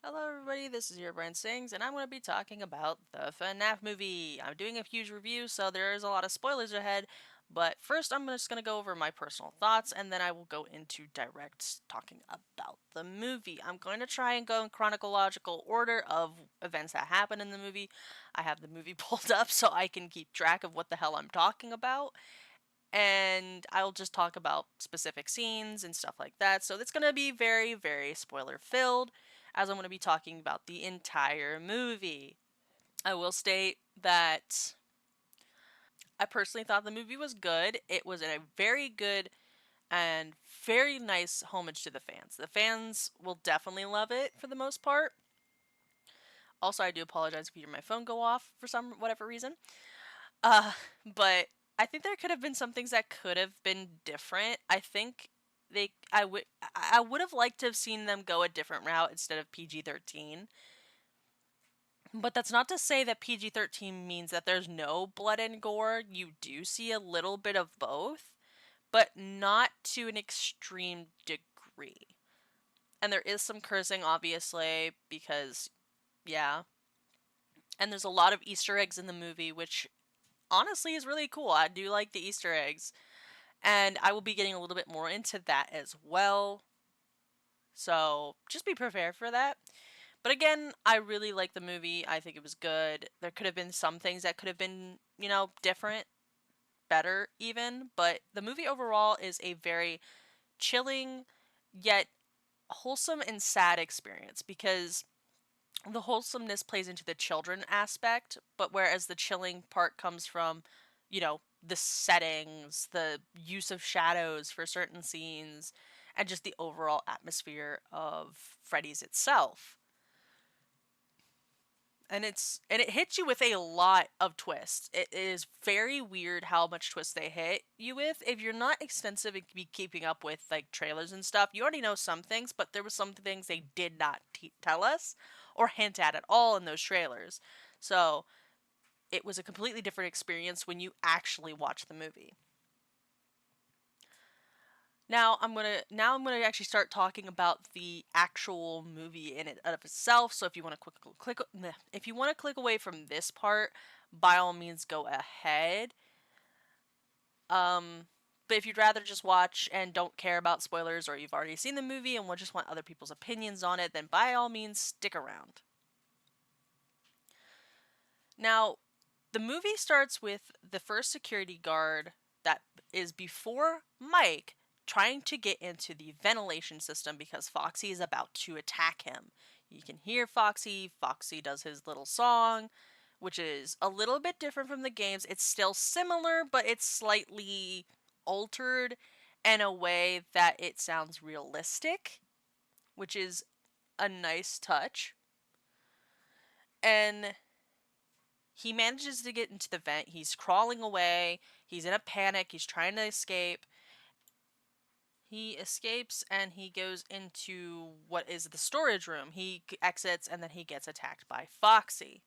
Hello everybody, this is HerobrineSings, and I'm going to be talking about the FNAF movie. I'm doing a huge review, so there's a lot of spoilers ahead, but first I'm just going to go over my personal thoughts, and then I will go into direct talking about the movie. I'm going to try and go in chronological order of events that happen in the movie. I have the movie pulled up so I can keep track of what the hell I'm talking about, and I'll just talk about specific scenes and stuff like that. So it's going to be very, very spoiler filled, as I'm going to be talking about the entire movie. I will state that I personally thought the movie was good. It was a very good and very nice homage to the fans. The fans will definitely love it for the most part. Also, I do apologize if you hear my phone go off for some whatever reason. Uh, but I think there could have been some things that could have been different. I think I would have liked to have seen them go a different route instead of PG-13. But that's not to say that PG-13 means that there's no blood and gore. You do see a little bit of both, but not to an extreme degree. And there is some cursing, obviously, because, yeah. And there's a lot of Easter eggs in the movie, which honestly is really cool. I do like the Easter eggs. And I will be getting a little bit more into that as well. So just be prepared for that. But again, I really like the movie. I think it was good. There could have been some things that could have been, different, better even. But the movie overall is a very chilling, yet wholesome and sad experience because the wholesomeness plays into the children aspect, but whereas the chilling part comes from, the settings, the use of shadows for certain scenes, and just the overall atmosphere of Freddy's itself. And it hits you with a lot of twists. It is very weird how much twist they hit you with. If you're not expensive and be keeping up with like trailers and stuff, you already know some things, but there were some things they did not tell us or hint at all in those trailers. So it was a completely different experience when you actually watch the movie. Now I'm gonna actually start talking about the actual movie in it of itself. So if you want to if you want to click away from this part, by all means go ahead. But if you'd rather just watch and don't care about spoilers, or you've already seen the movie and just want other people's opinions on it, then by all means stick around. Now, the movie starts with the first security guard that is before Mike trying to get into the ventilation system because Foxy is about to attack him. You can hear Foxy. Foxy does his little song, which is a little bit different from the games. It's still similar, but it's slightly altered in a way that it sounds realistic, which is a nice touch. And he manages to get into the vent. He's crawling away. He's in a panic. He's trying to escape. He escapes and he goes into what is the storage room. He exits and then he gets attacked by Foxy.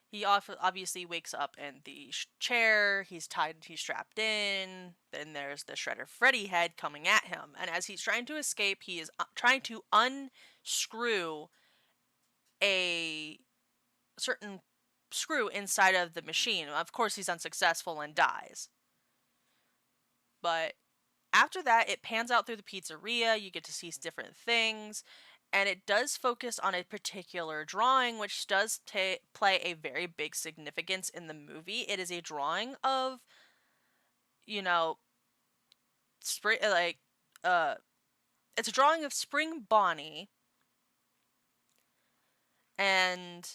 He obviously wakes up in the chair. He's tied, he's strapped in. Then there's the Shredder Freddy head coming at him. And as he's trying to escape, he is trying to unscrew a certain screw inside of the machine. Of course, he's unsuccessful and dies. But after that, it pans out through the pizzeria. You get to see different things. And it does focus on a particular drawing, which does play a very big significance in the movie. It is a drawing of, you know, spring, it's a drawing of Spring Bonnie, and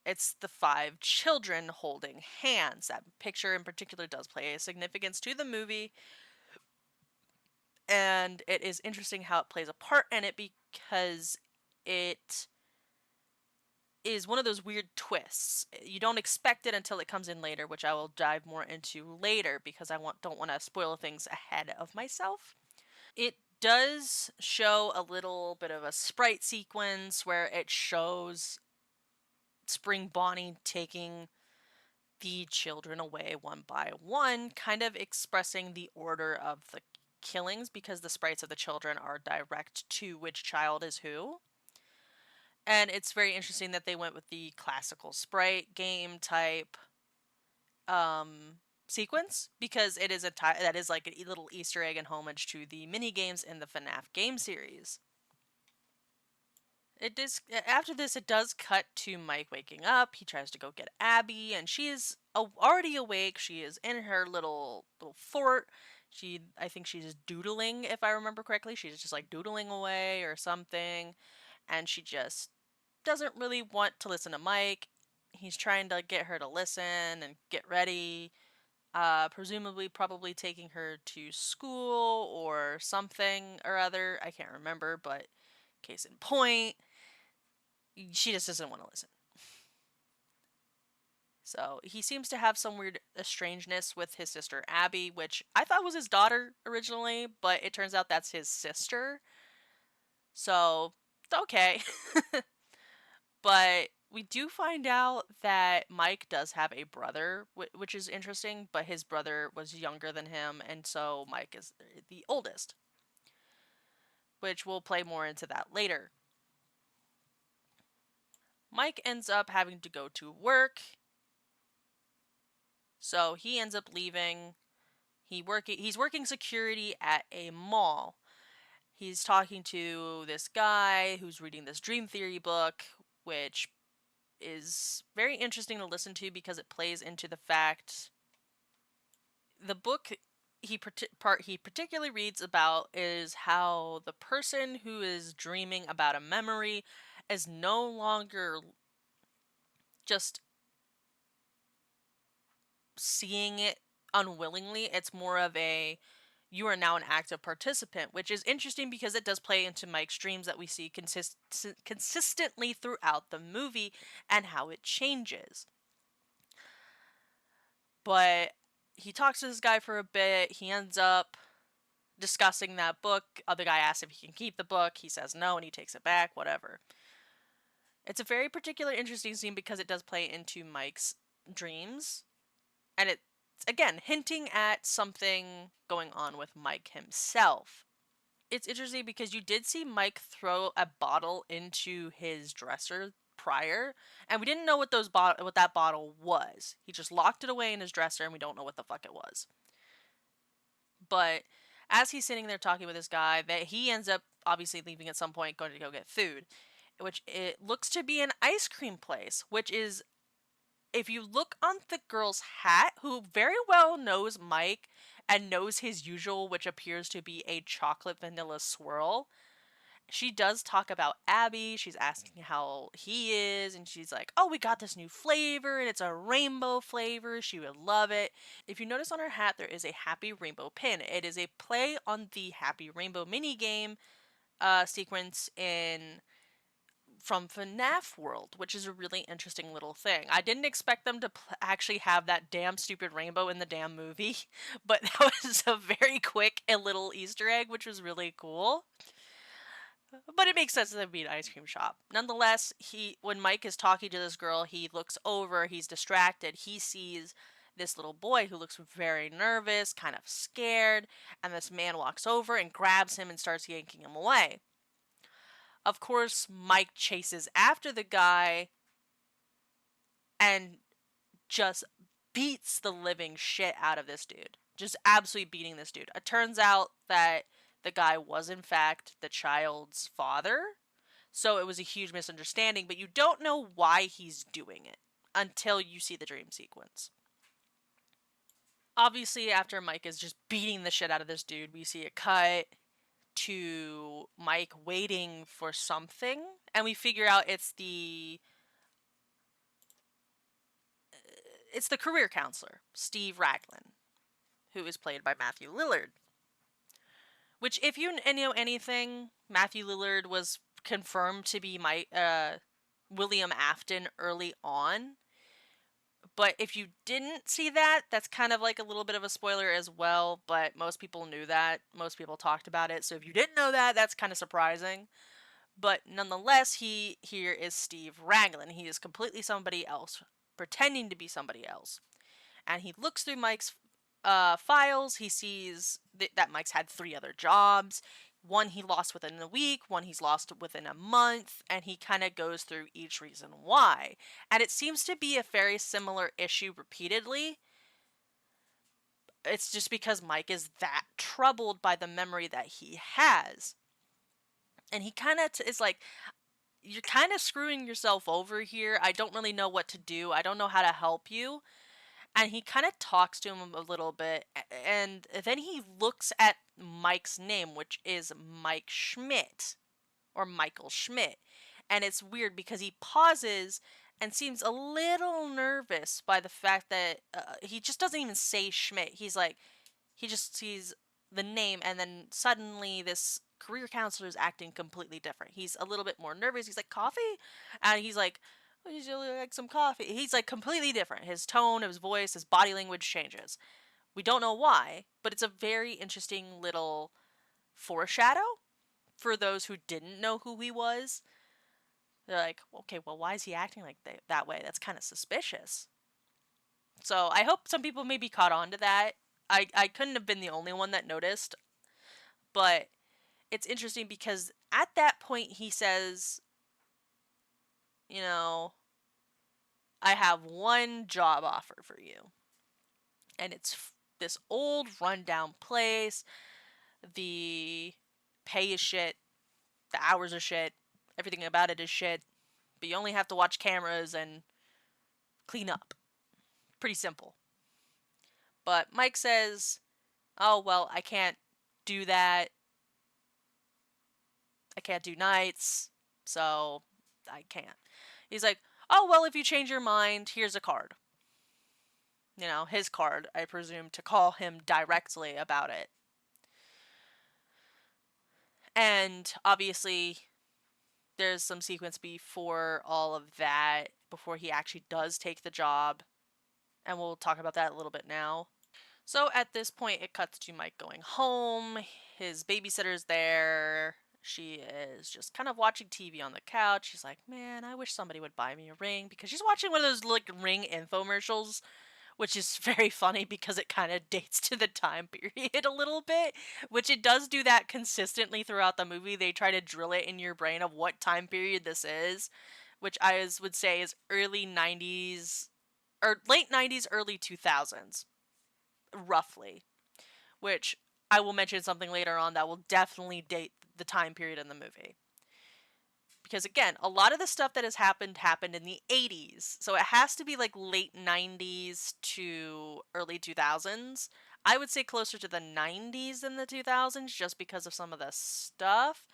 it's the five children holding hands. That picture in particular does play a significance to the movie, and it is interesting how it plays a part in it because it is one of those weird twists. You don't expect it until it comes in later, which I will dive more into later because don't want to spoil things ahead of myself. It does show a little bit of a sprite sequence where it shows Spring Bonnie taking the children away one by one, kind of expressing the order of the killings because the sprites of the children are direct to which child is who. And it's very interesting that they went with the classical sprite game type um sequence, because it is that is like a little Easter egg and homage to the mini games in the FNAF game series. It does. After this, it does cut to Mike waking up. He tries to go get Abby, and she is already awake. She is in her little fort. I think she's doodling, if I remember correctly. She's just like doodling away or something, and she just doesn't really want to listen to Mike. He's trying to get her to listen and get ready. Presumably, probably taking her to school or something or other. I can't remember, but case in point, she just doesn't want to listen. So he seems to have some weird estrangeness with his sister Abby, which I thought was his daughter originally, but it turns out that's his sister. So, okay. But we do find out that Mike does have a brother, which is interesting, but his brother was younger than him, and so Mike is the oldest, which we'll play more into that later. Mike ends up having to go to work, so he ends up leaving. He's working security at a mall. He's talking to this guy who's reading this dream theory book, which is very interesting to listen to because it plays into the fact the book he particularly reads about is how the person who is dreaming about a memory is no longer just seeing it unwillingly. It's more of a you are now an active participant, which is interesting because it does play into Mike's dreams that we see consistently throughout the movie and how it changes. But he talks to this guy for a bit. He ends up discussing that book. Other guy asks if he can keep the book. He says no, and he takes it back. Whatever. It's a very particular interesting scene because it does play into Mike's dreams, and it's again hinting at something going on with Mike himself. It's interesting because you did see Mike throw a bottle into his dresser prior, and we didn't know what that bottle was. He just locked it away in his dresser, and we don't know what the fuck it was. But as he's sitting there talking with this guy, that he ends up obviously leaving at some point, going to go get food, which it looks to be an ice cream place, which is, if you look on the girl's hat, who very well knows Mike and knows his usual, which appears to be a chocolate vanilla swirl. She does talk about Abby. She's asking how he is, and she's like, "Oh, we got this new flavor, and it's a rainbow flavor. She would love it." If you notice on her hat, there is a happy rainbow pin. It is a play on the happy rainbow mini game sequence in from FNAF World, which is a really interesting little thing. I didn't expect them to actually have that damn stupid rainbow in the damn movie, but that was a very quick and little Easter egg, which was really cool. But it makes sense that it would be an ice cream shop. Nonetheless, when Mike is talking to this girl, he looks over, he's distracted, he sees this little boy who looks very nervous, kind of scared, and this man walks over and grabs him and starts yanking him away. Of course, Mike chases after the guy and just beats the living shit out of this dude. Just absolutely beating this dude. It turns out that the guy was, in fact, the child's father. So it was a huge misunderstanding, but you don't know why he's doing it until you see the dream sequence. Obviously, after Mike is just beating the shit out of this dude, we see a cut to Mike waiting for something, and we figure out it's the career counselor, Steve Raglan, who is played by Matthew Lillard. Which, if you know anything, Matthew Lillard was confirmed to be William Afton early on. But if you didn't see that, that's kind of like a little bit of a spoiler as well. But most people knew that. Most people talked about it. So if you didn't know that, that's kind of surprising. But nonetheless, here is Steve Raglan. He is completely somebody else, pretending to be somebody else. And he looks through Mike's files. He sees that Mike's had 3 other jobs. One he lost within a week, one he's lost within a month, and he kind of goes through each reason why. And it seems to be a very similar issue repeatedly. It's just because Mike is that troubled by the memory that he has. And he kind of is like, you're kind of screwing yourself over here. I don't really know what to do. I don't know how to help you. And he kind of talks to him a little bit. And then he looks at Mike's name, which is Mike Schmidt or Michael Schmidt. And it's weird because he pauses and seems a little nervous by the fact that he just doesn't even say Schmidt. He's like, he just sees the name, and then suddenly this career counselor is acting completely different. He's a little bit more nervous. He's like, "Coffee?" And he's like, "Would you like some coffee?" He's like completely different. His tone, his voice, his body language changes. We don't know why, but it's a very interesting little foreshadow for those who didn't know who he was. They're like, okay, well, why is he acting like that way? That's kind of suspicious. So I hope some people maybe caught on to that. I couldn't have been the only one that noticed, but it's interesting because at that point he says, you know, I have one job offer for you. And it's this old rundown place. The pay is shit. The hours are shit. Everything about it is shit. But you only have to watch cameras and clean up. Pretty simple. But Mike says, oh, well, I can't do that. I can't do nights. So I can't. He's like, oh, well, if you change your mind, here's a card. You know, his card, I presume, to call him directly about it. And obviously, there's some sequence before all of that, before he actually does take the job. And we'll talk about that a little bit now. So at this point, it cuts to Mike going home. His babysitter's there. She is just kind of watching TV on the couch. She's like, man, I wish somebody would buy me a ring, because she's watching one of those like ring infomercials, which is very funny because it kind of dates to the time period a little bit, which it does do that consistently throughout the movie. They try to drill it in your brain of what time period this is, which I would say is early 90s or late 90s, early 2000s, roughly, which I will mention something later on that will definitely date the time period in the movie. Because again, a lot of the stuff that has happened in the 80s. So it has to be like late 90s to early 2000s. I would say closer to the 90s than the 2000s just because of some of the stuff.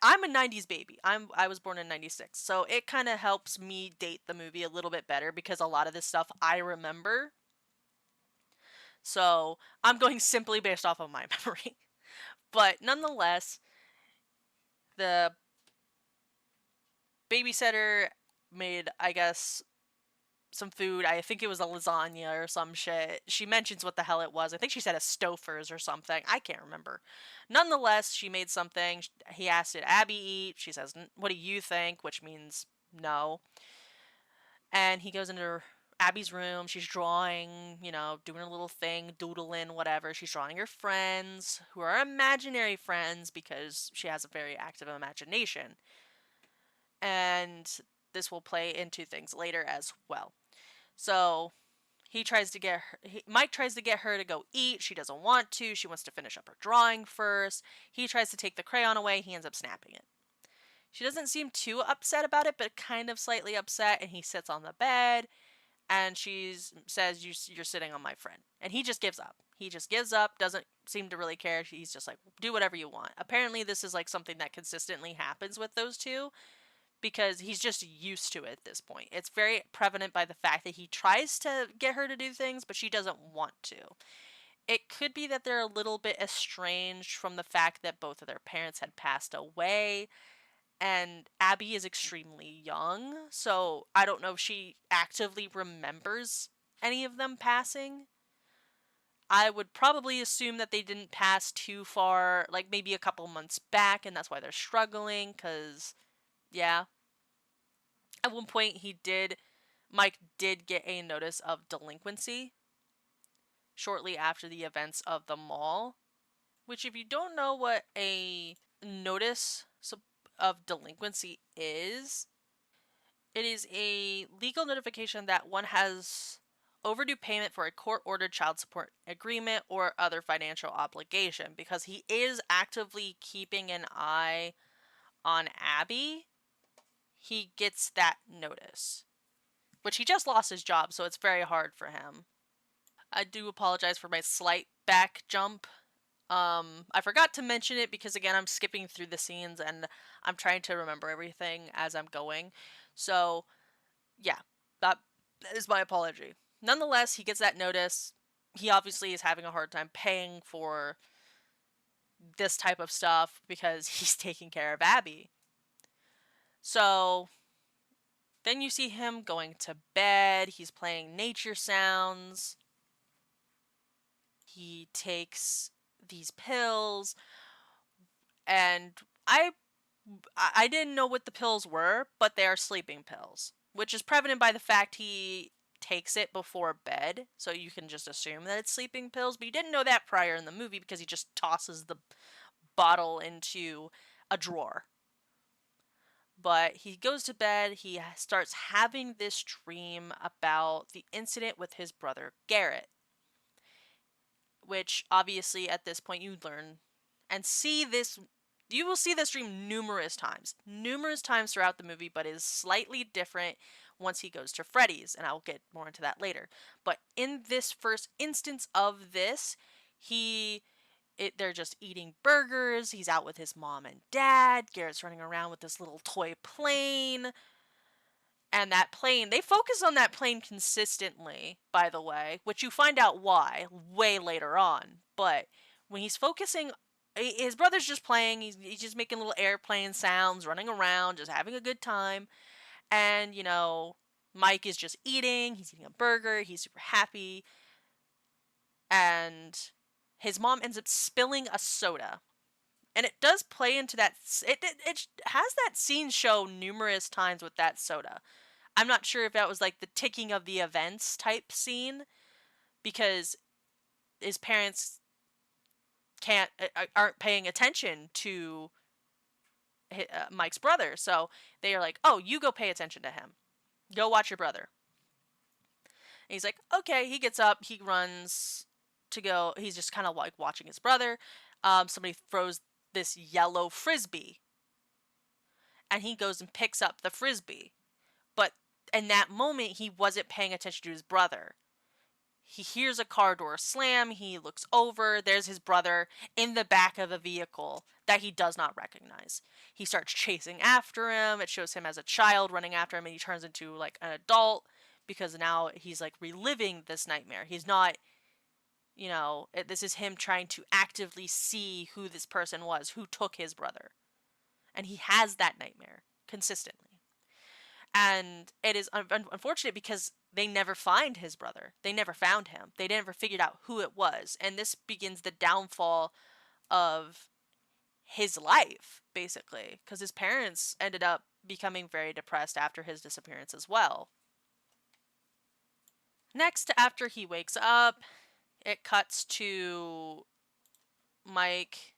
I'm a 90s baby. I was born in 96. So it kind of helps me date the movie a little bit better because a lot of this stuff I remember. So I'm going simply based off of my memory. But nonetheless, the babysitter made, I guess, some food. I think it was a lasagna or some shit. She mentions what the hell it was. I think she said a Stouffer's or something. I can't remember. Nonetheless, she made something. He asked, did Abby eat? She says, what do you think? Which means no. And he goes into Abby's room. She's drawing, doing a little thing, doodling, whatever. She's drawing her friends, who are imaginary friends because she has a very active imagination. And this will play into things later as well. So Mike tries to get her to go eat. She doesn't want to. She wants to finish up her drawing first. He tries to take the crayon away. He ends up snapping it. She doesn't seem too upset about it, but kind of slightly upset, and he sits on the bed, and she says, you're sitting on my friend. And he just gives up. He just gives up, doesn't seem to really care. He's just like, do whatever you want. Apparently, this is like something that consistently happens with those two, because he's just used to it at this point. It's very prevalent by the fact that he tries to get her to do things, but she doesn't want to. It could be that they're a little bit estranged from the fact that both of their parents had passed away, and Abby is extremely young, so I don't know if she actively remembers any of them passing. I would probably assume that they didn't pass too far, like maybe a couple months back, and that's why they're struggling, because, yeah. At one point, Mike did get a notice of delinquency shortly after the events of the mall. Which, if you don't know what a notice of delinquency is, it is a legal notification that one has overdue payment for a court-ordered child support agreement or other financial obligation, because he is actively keeping an eye on Abby. He gets that notice, which he just lost his job, so it's very hard for him. I do apologize for my slight back jump. I forgot to mention it because, again, I'm skipping through the scenes and I'm trying to remember everything as I'm going. So, yeah, that is my apology. Nonetheless, he gets that notice. He obviously is having a hard time paying for this type of stuff because he's taking care of Abby. So, then you see him going to bed. He's playing nature sounds. He takes these pills, and I I didn't know what the pills were, but they are sleeping pills, which is prevalent by the fact he takes it before bed, so you can just assume that it's sleeping pills, but you didn't know that prior in the movie because he just tosses the bottle into a drawer. But he goes to bed, he starts having this dream about the incident with his brother Garrett, which obviously at this point you learn and see this. You will see this dream numerous times throughout the movie, but is slightly different once he goes to Freddy's, and I'll get more into that later. But in this first instance of this, they're just eating burgers. He's out with his mom and dad. Garrett's running around with this little toy plane. And that plane, they focus on that plane consistently, by the way, which you find out why way later on. But when he's focusing, his brother's just playing, he's just making little airplane sounds, running around, just having a good time. And, Mike is just eating, he's eating a burger, he's super happy. And his mom ends up spilling a soda. And it does play into that, it has that scene show numerous times with that soda. I'm not sure if that was like the ticking of the events type scene, because his parents aren't paying attention to Mike's brother, so they are like, "Oh, you go pay attention to him. Go watch your brother." And he's like, "Okay." He gets up, he runs to go. He's just kind of like watching his brother. Somebody throws this yellow frisbee, and he goes and picks up the frisbee. But in that moment, he wasn't paying attention to his brother. He hears a car door slam. He looks over. There's his brother in the back of a vehicle that he does not recognize. He starts chasing after him. It shows him as a child running after him, and he turns into like an adult because now he's like reliving this nightmare. He's not, this is him trying to actively see who this person was, who took his brother. And he has that nightmare consistently. And it is unfortunate because they never find his brother. They never found him. They never figured out who it was. And this begins the downfall of his life, basically, because his parents ended up becoming very depressed after his disappearance as well. Next, after he wakes up, it cuts to Mike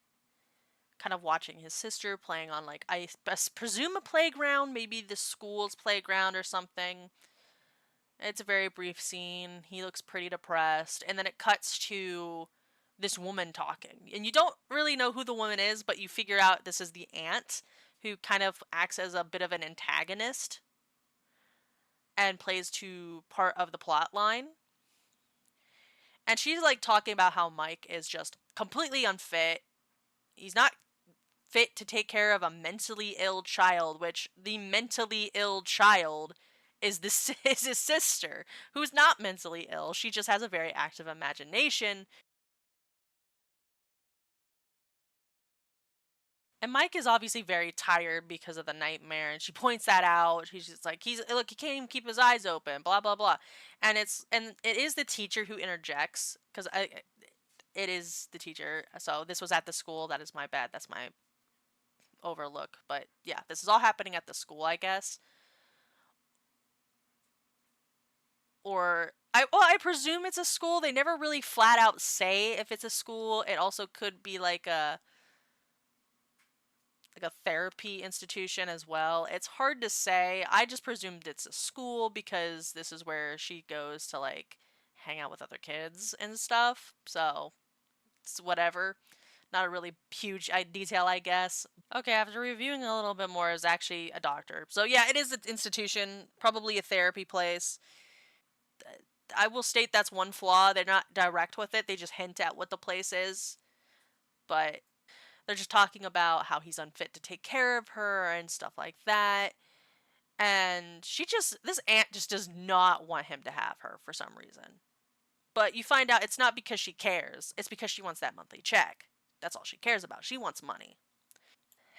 kind of watching his sister playing on, like, I presume a playground, maybe the school's playground or something. It's a very brief scene. He looks pretty depressed. And then it cuts to this woman talking. And you don't really know who the woman is, but you figure out this is the aunt, who kind of acts as a bit of an antagonist and plays to part of the plot line. And she's like talking about how Mike is just completely unfit. He's not fit to take care of a mentally ill child, which the mentally ill child is is his sister, who's not mentally ill. She just has a very active imagination. And Mike is obviously very tired because of the nightmare, and she points that out. She's just like, look, he can't even keep his eyes open, blah blah blah. And it is the teacher who interjects, because it is the teacher. So this was at the school. That is my bad. That's my overlook. But yeah, this is all happening at the school, I guess. Or I presume it's a school. They never really flat out say if it's a school. It also could be like a therapy institution as well. It's hard to say. I just presumed it's a school because this is where she goes to like hang out with other kids and stuff. So it's whatever. Not a really huge detail, I guess. Okay, after reviewing a little bit more, is actually a doctor. So yeah, it is an institution, probably a therapy place. I will state that's one flaw. They're not direct with it. They just hint at what the place is, but they're just talking about how he's unfit to take care of her and stuff like that. And this aunt just does not want him to have her for some reason. But you find out it's not because she cares, it's because she wants that monthly check. That's all she cares about. She wants money.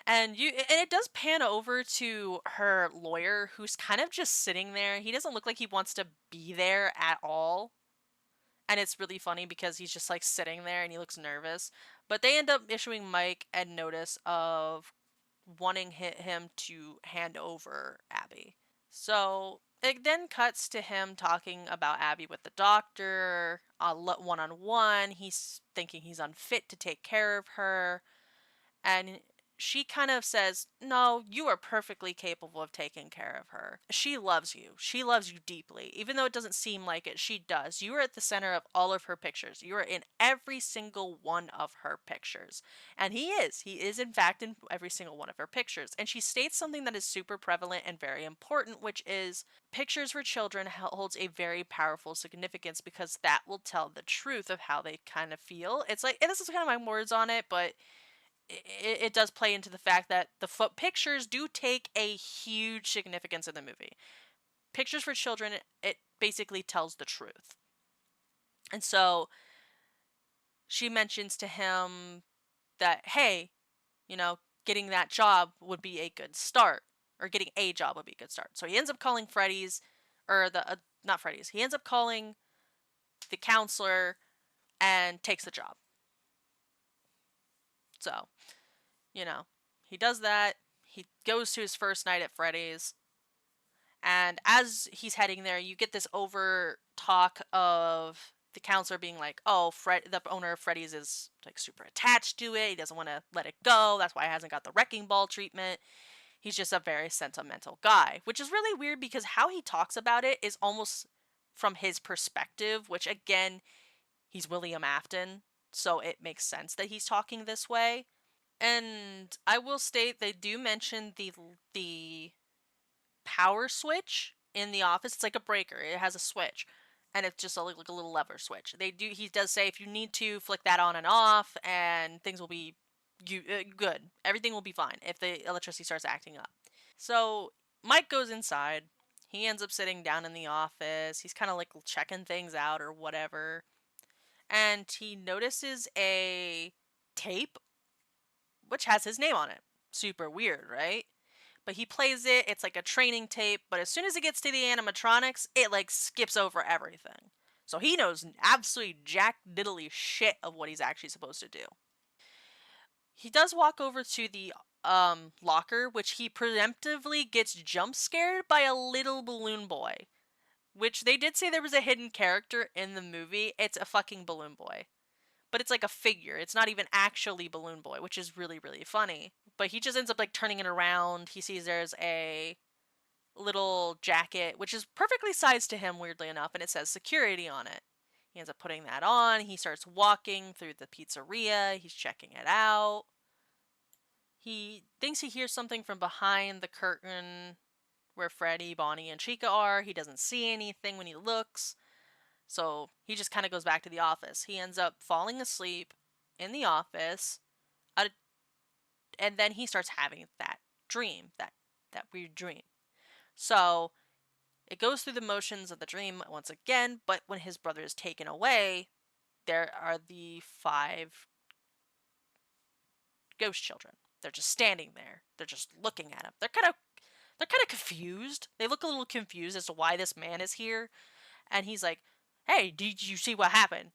And it does pan over to her lawyer who's kind of just sitting there. He doesn't look like he wants to be there at all. And it's really funny because he's just like sitting there and he looks nervous. But they end up issuing Mike a notice of wanting him to hand over Abby. So it then cuts to him talking about Abby with the doctor, one on one. He's thinking he's unfit to take care of her. And she kind of says, "No, you are perfectly capable of taking care of her. She loves you. She loves you deeply. Even though it doesn't seem like it, she does. You are at the center of all of her pictures. You are in every single one of her pictures." And he is. He is, in fact, in every single one of her pictures. And she states something that is super prevalent and very important, which is pictures for children holds a very powerful significance because that will tell the truth of how they kind of feel. It's like, and this is kind of my words on it, but it does play into the fact that the pictures do take a huge significance in the movie. Pictures for children, it basically tells the truth. And so she mentions to him that, hey, getting that job would be a good start, or getting a job would be a good start. So he ends up calling Freddy's, or not Freddy's, he ends up calling the counselor and takes the job. So, you know, he does that. He goes to his first night at Freddy's. And as he's heading there, you get this over talk of the counselor being like, "Oh, the owner of Freddy's is like super attached to it. He doesn't want to let it go. That's why he hasn't got the wrecking ball treatment. He's just a very sentimental guy," which is really weird because how he talks about it is almost from his perspective, which again, he's William Afton, so it makes sense that he's talking this way. And I will state they do mention the power switch in the office. It's like a breaker. It has a switch, and it's just like a little lever switch. He does say if you need to flick that on and off, and things will be good. Everything will be fine if the electricity starts acting up. So Mike goes inside. He ends up sitting down in the office. He's kind of like checking things out or whatever, and he notices a tape which has his name on it. Super weird, right? But he plays it, it's like a training tape, but as soon as it gets to the animatronics, it like skips over everything. So he knows absolutely jack diddly shit of what he's actually supposed to do. He does walk over to the locker, which he preemptively gets jump scared by a little balloon boy. Which they did say there was a hidden character in the movie. It's a fucking balloon boy. But it's like a figure. It's not even actually Balloon Boy, which is really, really funny. But he just ends up like turning it around. He sees there's a little jacket, which is perfectly sized to him, weirdly enough, and it says security on it. He ends up putting that on. He starts walking through the pizzeria. He's checking it out. He thinks he hears something from behind the curtain where Freddy, Bonnie, and Chica are. He doesn't see anything when he looks. So he just kind of goes back to the office. He ends up falling asleep in the office, uh, and then he starts having that dream, that weird dream. So it goes through the motions of the dream once again, but when his brother is taken away, there are the five ghost children. They're just standing there. They're just looking at him. They're kind of confused. They look a little confused as to why this man is here. And he's like, "Hey, did you see what happened?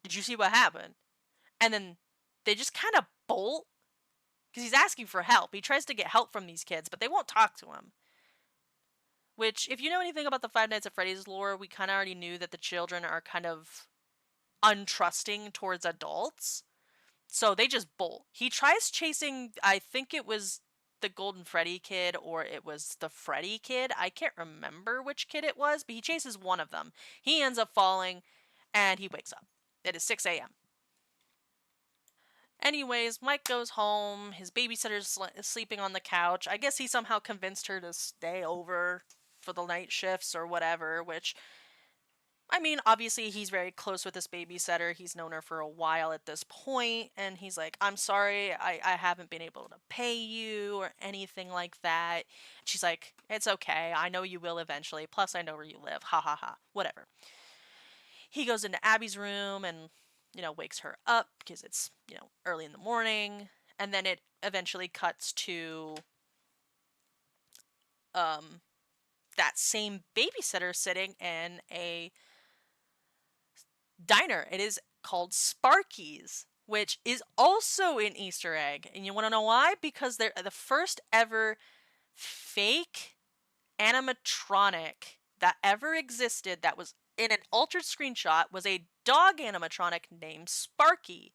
Did you see what happened?" And then they just kind of bolt because he's asking for help. He tries to get help from these kids, but they won't talk to him. Which, if you know anything about the Five Nights at Freddy's lore, we kind of already knew that the children are kind of untrusting towards adults. So they just bolt. He tries chasing, I think it was the Golden Freddy kid or it was the Freddy kid. I can't remember which kid it was, but he chases one of them. He ends up falling and he wakes up. It is 6 a.m. Anyways, Mike goes home. His babysitter's sleeping on the couch. I guess he somehow convinced her to stay over for the night shifts or whatever, which, I mean, obviously he's very close with this babysitter. He's known her for a while at this point, and he's like, I'm sorry, I haven't been able to pay you or anything like that. She's like, it's okay, I know you will eventually, plus I know where you live, ha ha ha, whatever. He goes into Abby's room and, wakes her up because it's, early in the morning, and then it eventually cuts to um, that same babysitter sitting in a diner. It is called Sparky's, which is also an Easter egg. And you want to know why? Because they're the first ever fake animatronic that ever existed that was in an altered screenshot was a dog animatronic named Sparky,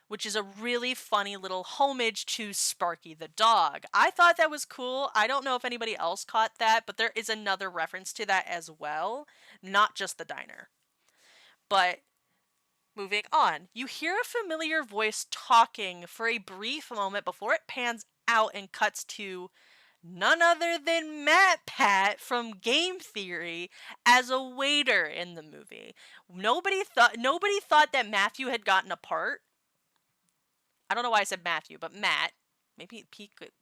which is a really funny little homage to Sparky the dog. I thought that was cool. I don't know if anybody else caught that, but there is another reference to that as well, not just the diner. But moving on, you hear a familiar voice talking for a brief moment before it pans out and cuts to none other than Matt Pat from Game Theory as a waiter in the movie. Nobody thought that Matthew had gotten a part. I don't know why I said Matthew, but Matt. Maybe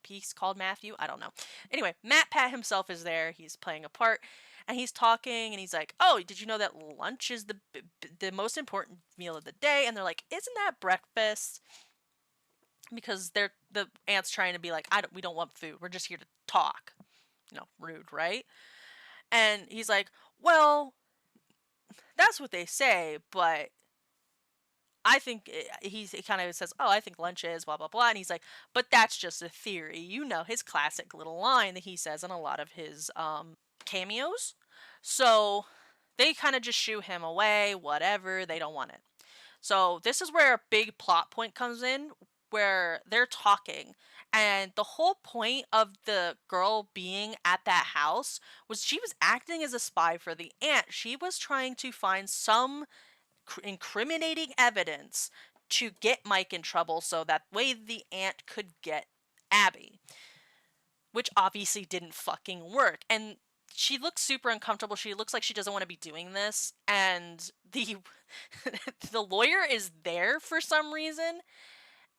he's called Matthew. I don't know. Anyway, Matt Pat himself is there. He's playing a part, and he's talking, and he's like, "Oh, did you know that lunch is the most important meal of the day?" And they're like, "Isn't that breakfast?" Because the aunt's trying to be like, we don't want food. We're just here to talk." Rude, right? And he's like, "Well, that's what they say, but I think he kind of says, "Oh, I think lunch is blah blah blah," and he's like, "But that's just a theory." His classic little line that he says in a lot of his cameos. So they kind of just shoo him away. Whatever, they don't want it. So this is where a big plot point comes in, where they're talking, and the whole point of the girl being at that house was she was acting as a spy for the aunt. She was trying to find some incriminating evidence to get Mike in trouble so that way the aunt could get Abby, which obviously didn't fucking work. And she looks super uncomfortable. She looks like she doesn't want to be doing this, and the the lawyer is there for some reason,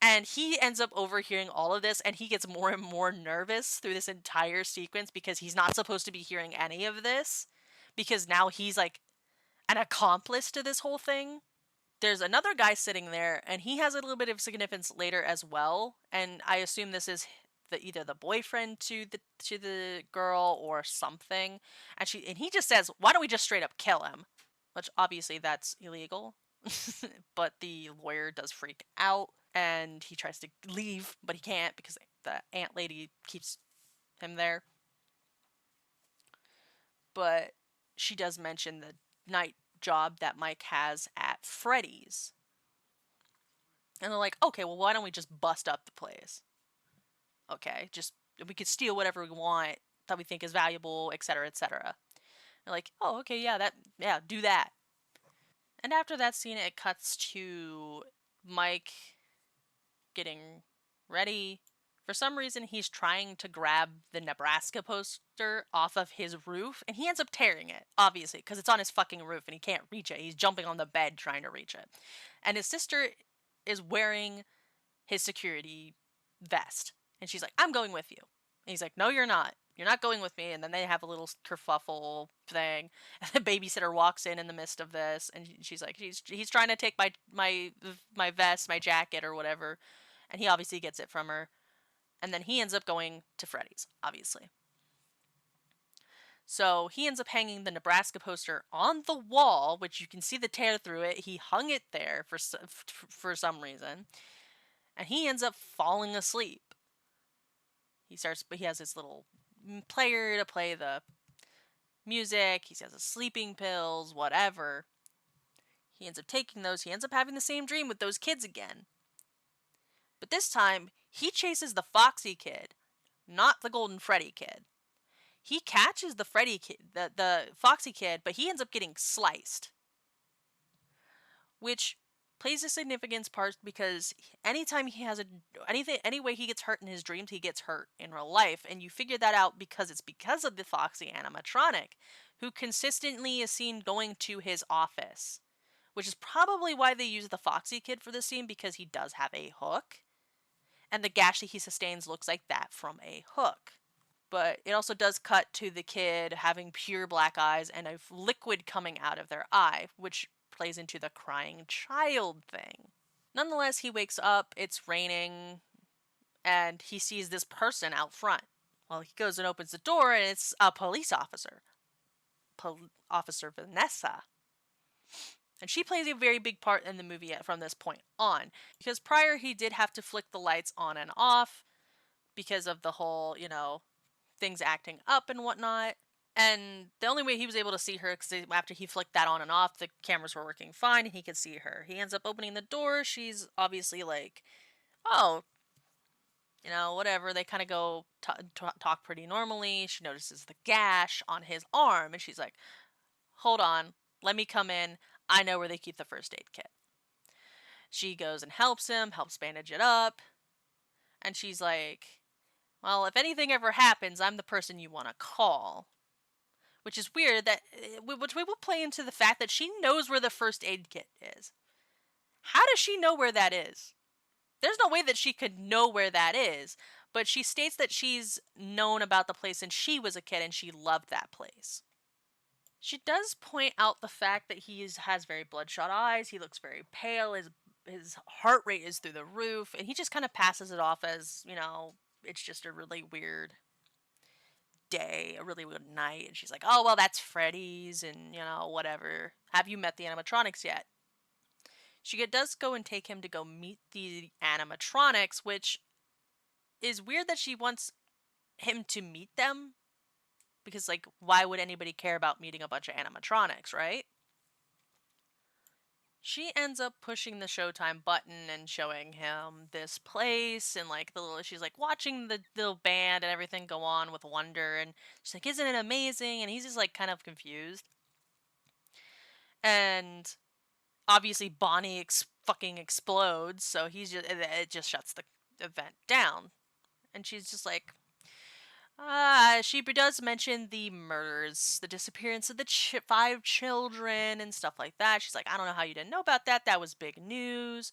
and he ends up overhearing all of this, and he gets more and more nervous through this entire sequence because he's not supposed to be hearing any of this, because now he's like an accomplice to this whole thing. There's another guy sitting there, and he has a little bit of significance later as well, and I assume this is either the boyfriend to the girl or something. And he just says, "Why don't we just straight up kill him?" Which obviously that's illegal. But the lawyer does freak out, and he tries to leave, but he can't because the aunt lady keeps him there. But she does mention the night job that Mike has at Freddy's. And they're like, "Okay, well, why don't we just bust up the place? Okay, just we could steal whatever we want that we think is valuable, etc., etc." They're like, "Oh, okay, yeah, do that." And after that scene, it cuts to Mike getting ready. For some reason, he's trying to grab the Nebraska poster off of his roof, and he ends up tearing it, obviously, because it's on his fucking roof and he can't reach it. He's jumping on the bed trying to reach it. And his sister is wearing his security vest. And she's like, "I'm going with you." And he's like, "No, you're not. You're not going with me." And then they have a little kerfuffle thing. And the babysitter walks in the midst of this, and she's like, he's trying to take my vest, my jacket, or whatever. And he obviously gets it from her. And then he ends up going to Freddy's, obviously. So he ends up hanging the Nebraska poster on the wall, which you can see the tear through it. He hung it there for some reason. And he ends up falling asleep. He has this little player to play the music, he has his sleeping pills, whatever. He ends up taking those. He ends up having the same dream with those kids again. But this time, he chases the Foxy kid, not the Golden Freddy kid. He catches the Freddy kid, the Foxy kid, but he ends up getting sliced. Which plays a significance part because anytime he has any way he gets hurt in his dreams, he gets hurt in real life, and you figure that out because it's because of the Foxy animatronic, who consistently is seen going to his office, which is probably why they use the Foxy kid for this scene, because he does have a hook, and the gash that he sustains looks like that from a hook. But it also does cut to the kid having pure black eyes and a liquid coming out of their eye, which plays into the crying child thing. Nonetheless, he wakes up, it's raining, and he sees this person out front. Well, he goes and opens the door, and it's a police officer. Officer Vanessa. And she plays a very big part in the movie from this point on. Because prior, he did have to flick the lights on and off because of the whole, things acting up and whatnot. And the only way he was able to see her, because after he flicked that on and off, the cameras were working fine and he could see her. He ends up opening the door. She's obviously like, oh, whatever. They kind of go talk pretty normally. She notices the gash on his arm and she's like, hold on, let me come in. I know where they keep the first aid kit. She goes and helps him, helps bandage it up. And she's like, well, if anything ever happens, I'm the person you want to call. Which is weird, which we will play into the fact that she knows where the first aid kit is. How does she know where that is? There's no way that she could know where that is, but she states that she's known about the place since she was a kid and she loved that place. She does point out the fact that he has very bloodshot eyes, he looks very pale, his heart rate is through the roof, and he just kind of passes it off as, it's just a really weird day, a really weird night. And she's like, oh, well, that's Freddy's and, whatever. Have you met the animatronics yet? She does go and take him to go meet the animatronics, which is weird that she wants him to meet them. Because, why would anybody care about meeting a bunch of animatronics, right? She ends up pushing the Showtime button and showing him this place, and she's watching the little band and everything go on with wonder, and she's like, isn't it amazing? And he's just kind of confused. And obviously Bonnie fucking explodes, so it just shuts the event down. And she's just like, she does mention the murders, the disappearance of the 5 children and stuff like that. She's like, I don't know how you didn't know about that. That was big news.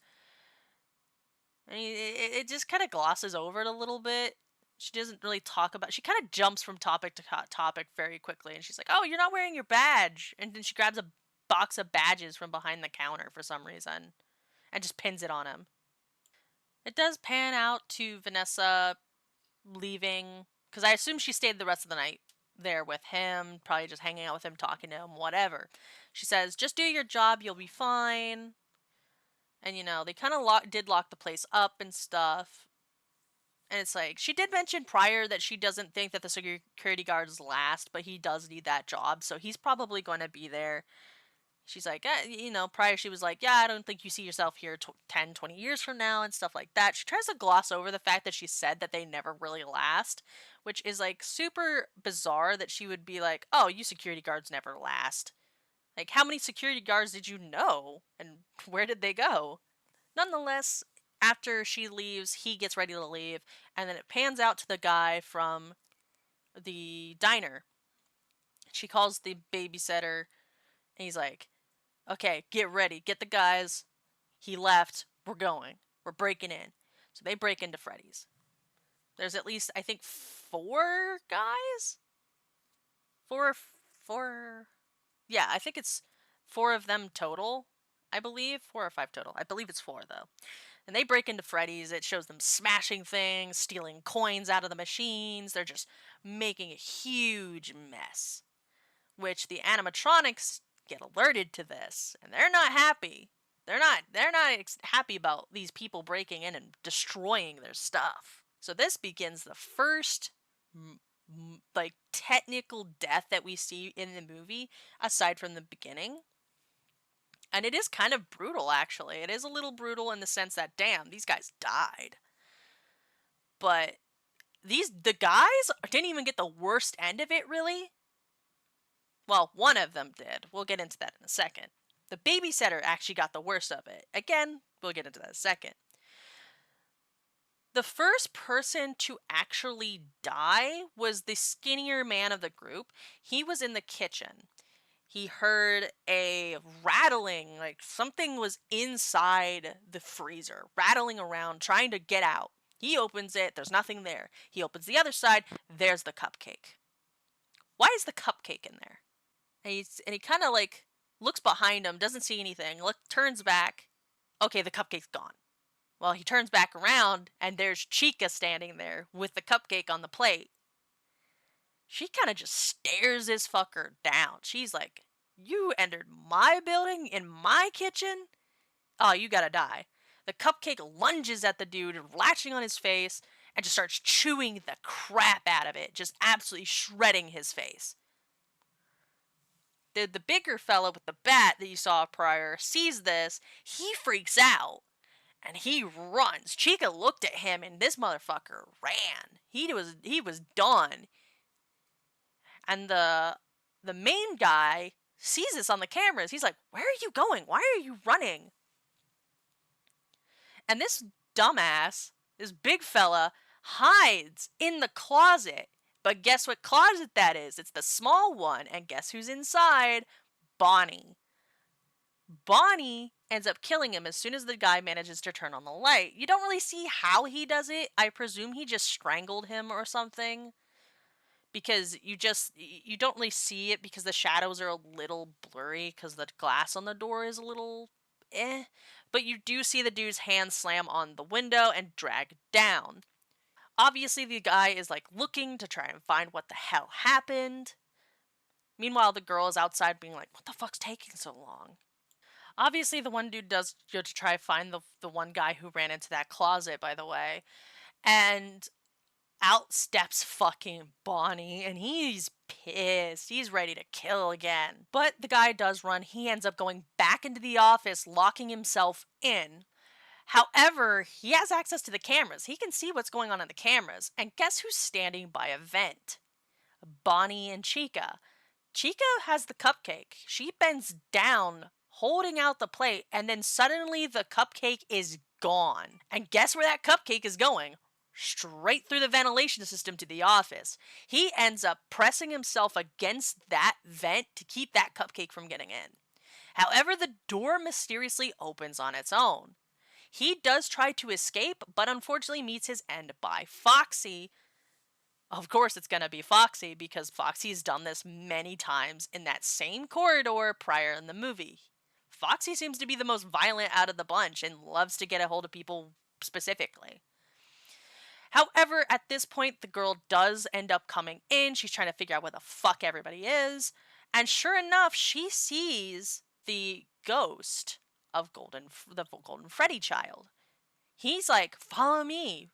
And it just kind of glosses over it a little bit. She doesn't really talk about. She kind of jumps from topic to topic very quickly, and she's like, "Oh, you're not wearing your badge," and then she grabs a box of badges from behind the counter for some reason, and just pins it on him. It does pan out to Vanessa leaving, because I assume she stayed the rest of the night there with him, probably just hanging out with him, talking to him, whatever. She says, just do your job, you'll be fine. And, they kind of did lock the place up and stuff. And it's like, she did mention prior that she doesn't think that the security guards last, but he does need that job, so he's probably going to be there. She's like, prior she was like, yeah, I don't think you see yourself here 10, 20 years from now and stuff like that. She tries to gloss over the fact that she said that they never really last, which is super bizarre that she would be like, oh, you security guards never last. How many security guards did you know? And where did they go? Nonetheless, after she leaves, he gets ready to leave, and then it pans out to the guy from the diner. She calls the babysitter, and he's like, okay, get ready, get the guys. He left, we're going. We're breaking in. So they break into Freddy's. There's at least, I think, 4 guys? Four. Yeah, I think it's 4 of them total, I believe. 4 or 5 total. I believe it's 4, though. And they break into Freddy's. It shows them smashing things, stealing coins out of the machines. They're just making a huge mess. Which the animatronics get alerted to this, and they're not happy. They're not happy about these people breaking in and destroying their stuff. So this begins the first technical death that we see in the movie, aside from the beginning. And it is kind of brutal, actually. It is a little brutal in the sense that, damn, these guys died. But the guys didn't even get the worst end of it, really. Well, one of them did. We'll get into that in a second. The babysitter actually got the worst of it. Again, we'll get into that in a second. The first person to actually die was the skinnier man of the group. He was in the kitchen. He heard a rattling, like something was inside the freezer, rattling around, trying to get out. He opens it, there's nothing there. He opens the other side, there's the cupcake. Why is the cupcake in there? And he kind of like looks behind him, doesn't see anything, turns back. Okay, the cupcake's gone. Well, he turns back around, and there's Chica standing there with the cupcake on the plate. She kind of just stares this fucker down. She's like, you entered my building in my kitchen? Oh, you gotta die. The cupcake lunges at the dude, latching on his face, and just starts chewing the crap out of it, just absolutely shredding his face. The bigger fella with the bat that you saw prior sees this, he freaks out, and he runs. Chica looked at him, and this motherfucker ran. He was done. And the main guy sees this on the cameras. He's like, where are you going? Why are you running? And this dumbass, this big fella, hides in the closet. But guess what closet that is? It's the small one. And guess who's inside? Bonnie. Bonnie ends up killing him as soon as the guy manages to turn on the light. You don't really see how he does it. I presume he just strangled him or something. Because you don't really see it because the shadows are a little blurry because the glass on the door is a little but you do see the dude's hand slam on the window and drag down. Obviously, the guy is like looking to try and find what the hell happened. Meanwhile, the girl is outside being like, what the fuck's taking so long? Obviously, the one dude does go to try to find the one guy who ran into that closet, by the way. And out steps fucking Bonnie, and he's pissed. He's ready to kill again. But the guy does run. He ends up going back into the office, locking himself in. However, he has access to the cameras. He can see what's going on in the cameras. And guess who's standing by a vent? Bonnie and Chica. Chica has the cupcake. She bends down, holding out the plate, and then suddenly the cupcake is gone. And guess where that cupcake is going? Straight through the ventilation system to the office. He ends up pressing himself against that vent to keep that cupcake from getting in. However, the door mysteriously opens on its own. He does try to escape, but unfortunately meets his end by Foxy. Of course it's gonna be Foxy, because Foxy's done this many times in that same corridor prior in the movie. Foxy seems to be the most violent out of the bunch and loves to get a hold of people specifically. However, at this point, the girl does end up coming in. She's trying to figure out where the fuck everybody is. And sure enough, she sees the ghost of the Golden Freddy child. He's like, follow me.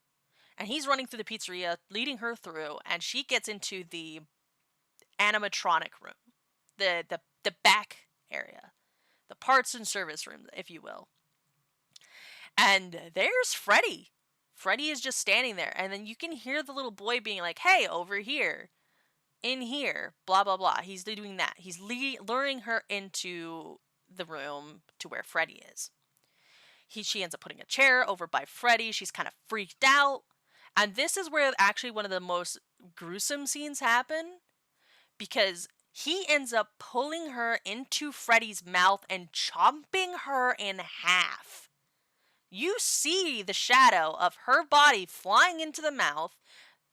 And he's running through the pizzeria, leading her through. And she gets into the animatronic room. The back area. The parts and service room, if you will. And there's Freddy. Freddy is just standing there, and then you can hear the little boy being like, hey, over here, in here, blah, blah, blah. He's doing that. He's luring her into the room to where Freddy is. She ends up putting a chair over by Freddy. She's kind of freaked out. And this is where actually one of the most gruesome scenes happen, because he ends up pulling her into Freddy's mouth and chomping her in half. You see the shadow of her body flying into the mouth,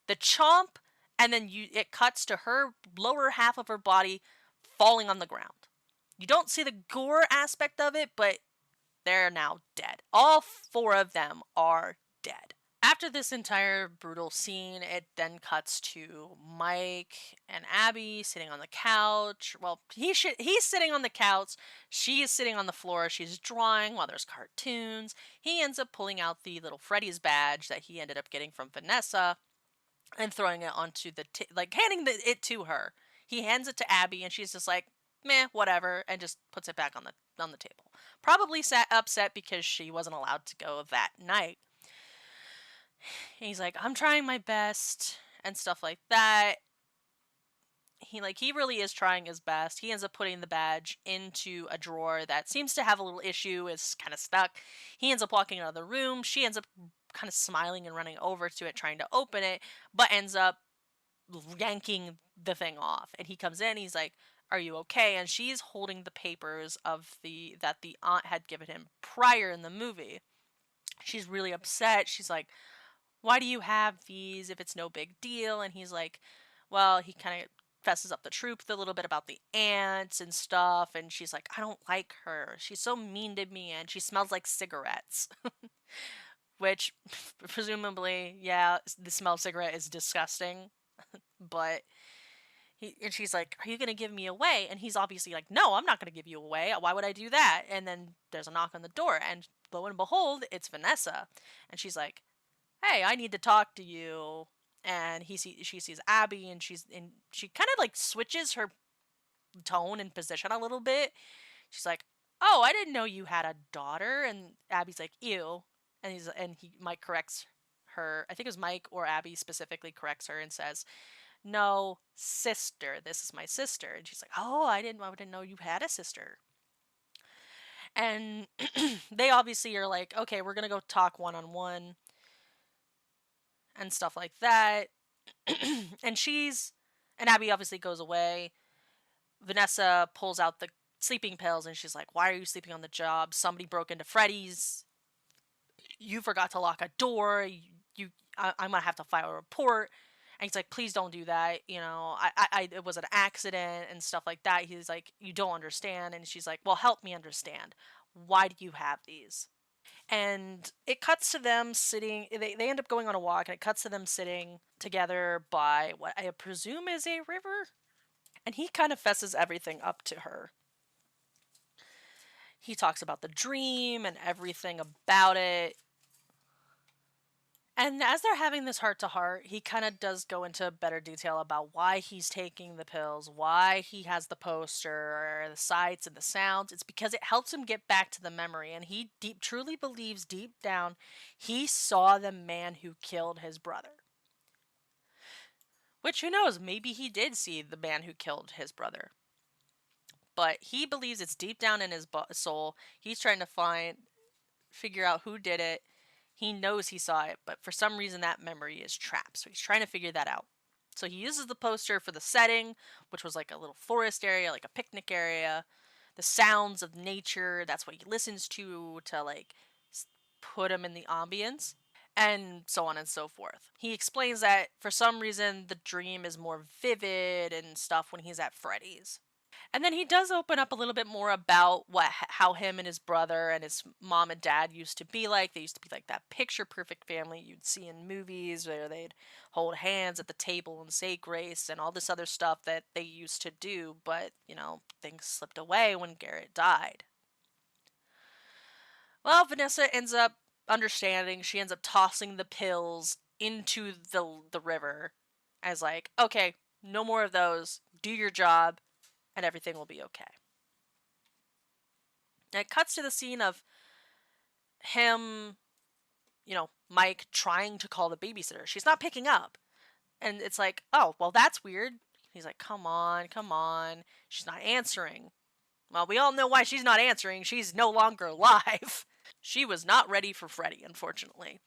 the chomp, and then it cuts to her lower half of her body falling on the ground. You don't see the gore aspect of it, but they're now dead. All four of them are dead. After this entire brutal scene, it then cuts to Mike and Abby sitting on the couch. Well, he's sitting on the couch. She is sitting on the floor. She's drawing while there's cartoons. He ends up pulling out the little Freddy's badge that he ended up getting from Vanessa. and throwing it onto like handing it to her. He hands it to Abby, and she's just like, "Meh, whatever," and just puts it back on the table. Probably sat upset because she wasn't allowed to go that night. And he's like, "I'm trying my best," and stuff like that. He really is trying his best. He ends up putting the badge into a drawer that seems to have a little issue, is kind of stuck. He ends up walking out of the room. She ends up kind of smiling and running over to it, trying to open it, but ends up yanking the thing off. And he comes in, he's like, "Are you okay?" And she's holding the papers of the that the aunt had given him prior in the movie. She's really upset. She's like, "Why do you have these if it's no big deal?" And he's like, well, he kind of fesses up the truth a little bit about the ants and stuff. And she's like, "I don't like her. She's so mean to me, and she smells like cigarettes." Which, presumably, yeah, the smell of cigarette is disgusting. But and she's like, "Are you going to give me away?" And he's obviously like, "No, I'm not going to give you away. Why would I do that?" And then there's a knock on the door, and lo and behold, it's Vanessa. And she's like, "Hey, I need to talk to you." And she sees Abby, and she kind of like switches her tone and position a little bit. She's like, "Oh, I didn't know you had a daughter." And Abby's like, "Ew." And Mike corrects her. I think it was Mike or Abby specifically corrects her and says, "No, sister. This is my sister." And she's like, "Oh, I didn't know you had a sister." And they obviously are like, "Okay, we're gonna go talk one on one," and stuff like that. and she's and Abby obviously goes away. Vanessa pulls out the sleeping pills, and she's like, "Why are you sleeping on the job? Somebody broke into Freddy's. You forgot to lock a door. I'm gonna have to file a report." And he's like, "Please don't do that. It was an accident," and stuff like that. He's like, "You don't understand." And she's like, "Well, help me understand. Why do you have these?" And it cuts to them sitting. They end up going on a walk, and it cuts to them sitting together by what I presume is a river. And he kind of fesses everything up to her. He talks about the dream and everything about it. And as they're having this heart to heart, he kind of does go into better detail about why he's taking the pills, why he has the poster, the sights, and the sounds. It's because it helps him get back to the memory. And he truly believes deep down he saw the man who killed his brother. Which, who knows, maybe he did see the man who killed his brother. But he believes it's deep down in his soul. He's trying to figure out who did it. He knows he saw it, but for some reason that memory is trapped. So he's trying to figure that out. So he uses the poster for the setting, which was like a little forest area, like a picnic area. The sounds of nature, that's what he listens to like put him in the ambience, and so on and so forth. He explains that for some reason the dream is more vivid and stuff when he's at Freddy's. And then he does open up a little bit more about how him and his brother and his mom and dad used to be like. They used to be like that picture perfect family you'd see in movies where they'd hold hands at the table and say grace and all this other stuff that they used to do, but, things slipped away when Garrett died. Well, Vanessa ends up understanding. She ends up tossing the pills into the river as like, "Okay, no more of those. Do your job and everything will be okay." And it cuts to the scene of him, Mike trying to call the babysitter. She's not picking up. And it's like, "Oh, well, that's weird." He's like, "Come on, come on. She's not answering." Well, we all know why she's not answering. She's no longer alive. She was not ready for Freddy, unfortunately.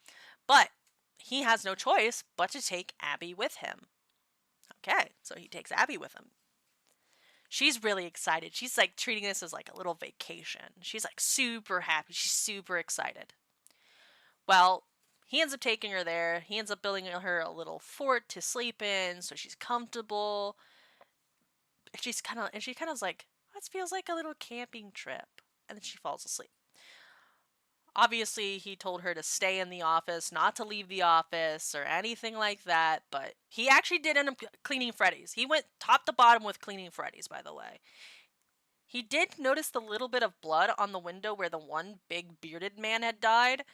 But he has no choice but to take Abby with him. Okay, so he takes Abby with him. She's really excited. She's like treating this as like a little vacation. She's like super happy. She's super excited. Well, he ends up taking her there. He ends up building her a little fort to sleep in so she's comfortable. And she kind of like, "This feels like a little camping trip." And then she falls asleep. Obviously, he told her to stay in the office, not to leave the office or anything like that, but he actually did end up cleaning Freddy's. He went top to bottom with cleaning Freddy's, by the way. He did notice the little bit of blood on the window where the one big bearded man had died.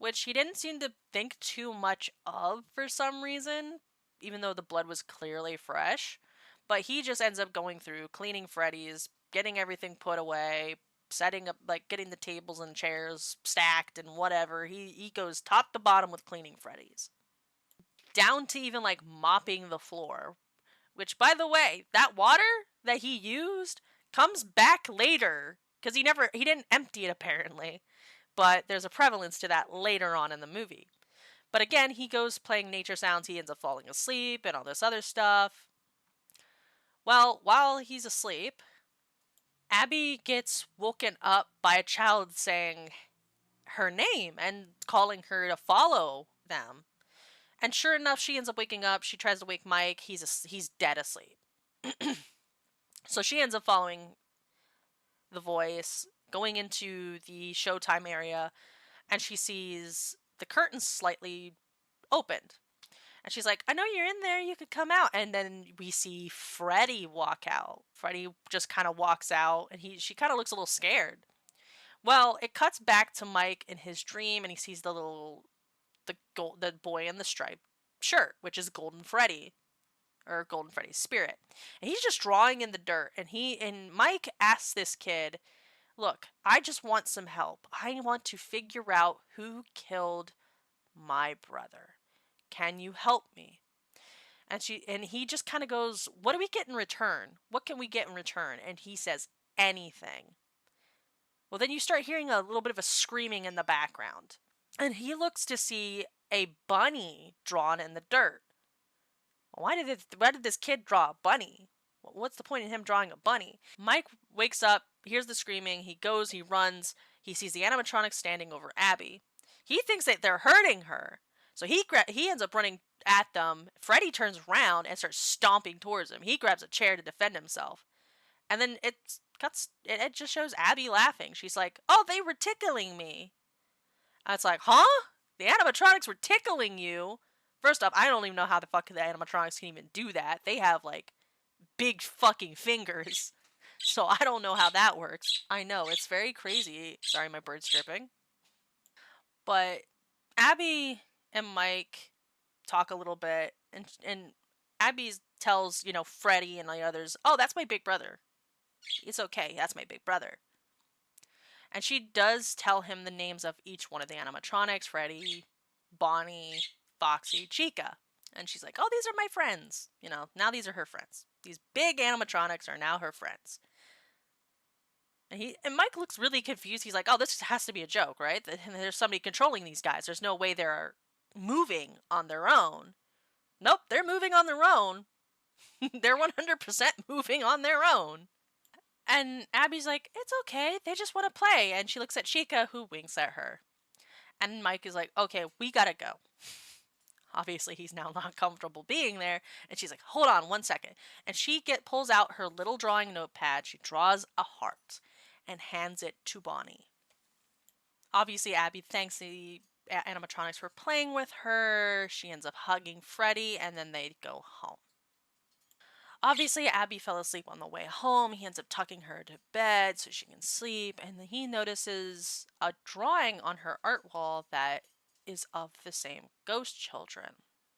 which he didn't seem to think too much of for some reason, even though the blood was clearly fresh. But he just ends up going through, cleaning Freddy's, getting everything put away, setting up, like, getting the tables and chairs stacked and whatever. He goes top to bottom with cleaning Freddy's. Down to even, like, mopping the floor. Which, by the way, that water that he used comes back later. Because he didn't empty it apparently. But there's a prevalence to that later on in the movie. But again, he goes playing nature sounds, he ends up falling asleep and all this other stuff. Well, while he's asleep, Abby gets woken up by a child saying her name and calling her to follow them. And sure enough, she ends up waking up. She tries to wake Mike. He's dead asleep. So she ends up following the voice, going into the showtime area, and she sees the curtains slightly opened. And she's like, I know you're in there, you could come out. And then we see Freddy walk out. Freddy just kind of walks out, and she kind of looks a little scared. Well, it cuts back to Mike in his dream, and he sees the boy in the striped shirt, which is Golden Freddy, or Golden Freddy's spirit. And he's just drawing in the dirt, and Mike asks this kid, look, I just want some help. I want to figure out who killed my brother. Can you help me? And he just kind of goes, what do we get in return? What can we get in return? And he says, anything. Well, then you start hearing a little bit of a screaming in the background. And he looks to see a bunny drawn in the dirt. Why did this kid draw a bunny? What's the point in him drawing a bunny? Mike wakes up, hears the screaming, he goes, he runs, he sees the animatronics standing over Abby. He thinks that they're hurting her. So he ends up running at them. Freddy turns around and starts stomping towards him. He grabs a chair to defend himself. And then it just shows Abby laughing. She's like, oh, they were tickling me. And it's like, huh? The animatronics were tickling you? First off, I don't even know how the fuck the animatronics can even do that. They have, like, big fucking fingers. So I don't know how that works. I know, it's very crazy. Sorry, my bird's chirping. But Abby and Mike talk a little bit, and Abby tells, Freddy and the others, oh, that's my big brother. It's okay, that's my big brother. And she does tell him the names of each one of the animatronics, Freddy, Bonnie, Foxy, Chica. And she's like, oh, these are my friends. Now these are her friends. These big animatronics are now her friends. And Mike looks really confused. He's like, oh, this has to be a joke, right? There's somebody controlling these guys. There's no way they're moving on their own. Nope, they're moving on their own. They're 100% moving on their own. And Abby's like, it's okay, they just want to play. And she looks at Chica, who winks at her. And Mike is like, okay, we gotta go. Obviously, he's now not comfortable being there. And she's like, hold on 1 second. And she pulls out her little drawing notepad. She draws a heart and hands it to Bonnie. Obviously, Abby thanks the animatronics for playing with her. She ends up hugging Freddy, and then they go home. Obviously, Abby fell asleep on the way home. He ends up tucking her to bed so she can sleep, and then he notices a drawing on her art wall that is of the same ghost children.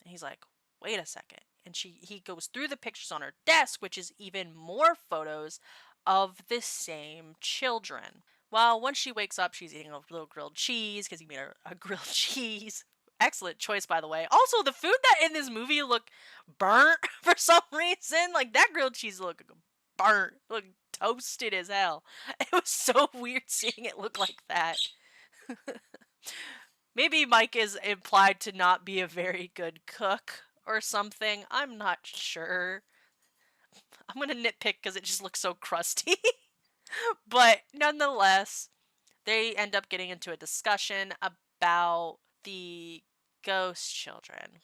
And he's like, wait a second. And he goes through the pictures on her desk, which is even more photos of the same children. Well, once she wakes up, she's eating a little grilled cheese because he made her a grilled cheese. Excellent choice, by the way. Also, the food that in this movie looked burnt for some reason. Like, that grilled cheese looked burnt. Looked toasted as hell. It was so weird seeing it look like that. Maybe Mike is implied to not be a very good cook or something. I'm not sure. I'm gonna nitpick because it just looks so crusty. But nonetheless, they end up getting into a discussion about the ghost children,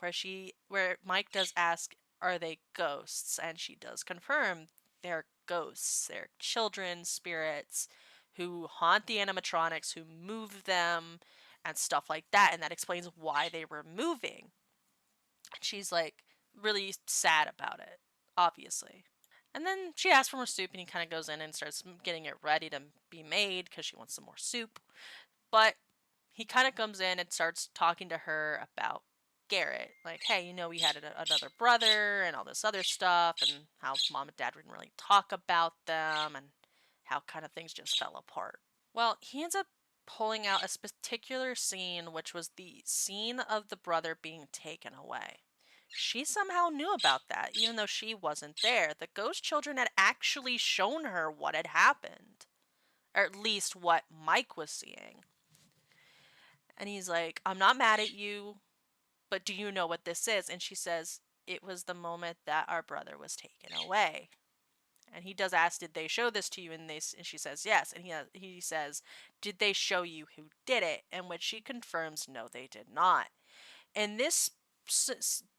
where Mike does ask, are they ghosts? And she does confirm they're ghosts. They're children spirits who haunt the animatronics, who move them, and stuff like that. And that explains why they were moving. And she's like really sad about it, obviously. And then she asks for more soup, and he kind of goes in and starts getting it ready to be made because she wants some more soup. But he kind of comes in and starts talking to her about Garrett. Like, hey, we had another brother and all this other stuff, and how mom and dad didn't really talk about them, and how kind of things just fell apart. Well, he ends up pulling out a particular scene, which was the scene of the brother being taken away. She somehow knew about that, even though she wasn't there. The ghost children had actually shown her what had happened, or at least what Mike was seeing. And he's like, I'm not mad at you, but do you know what this is? And she says, it was the moment that our brother was taken away. And he does ask, did they show this to you? And she says, yes. And he says, did they show you who did it? And which she confirms, no, they did not. In this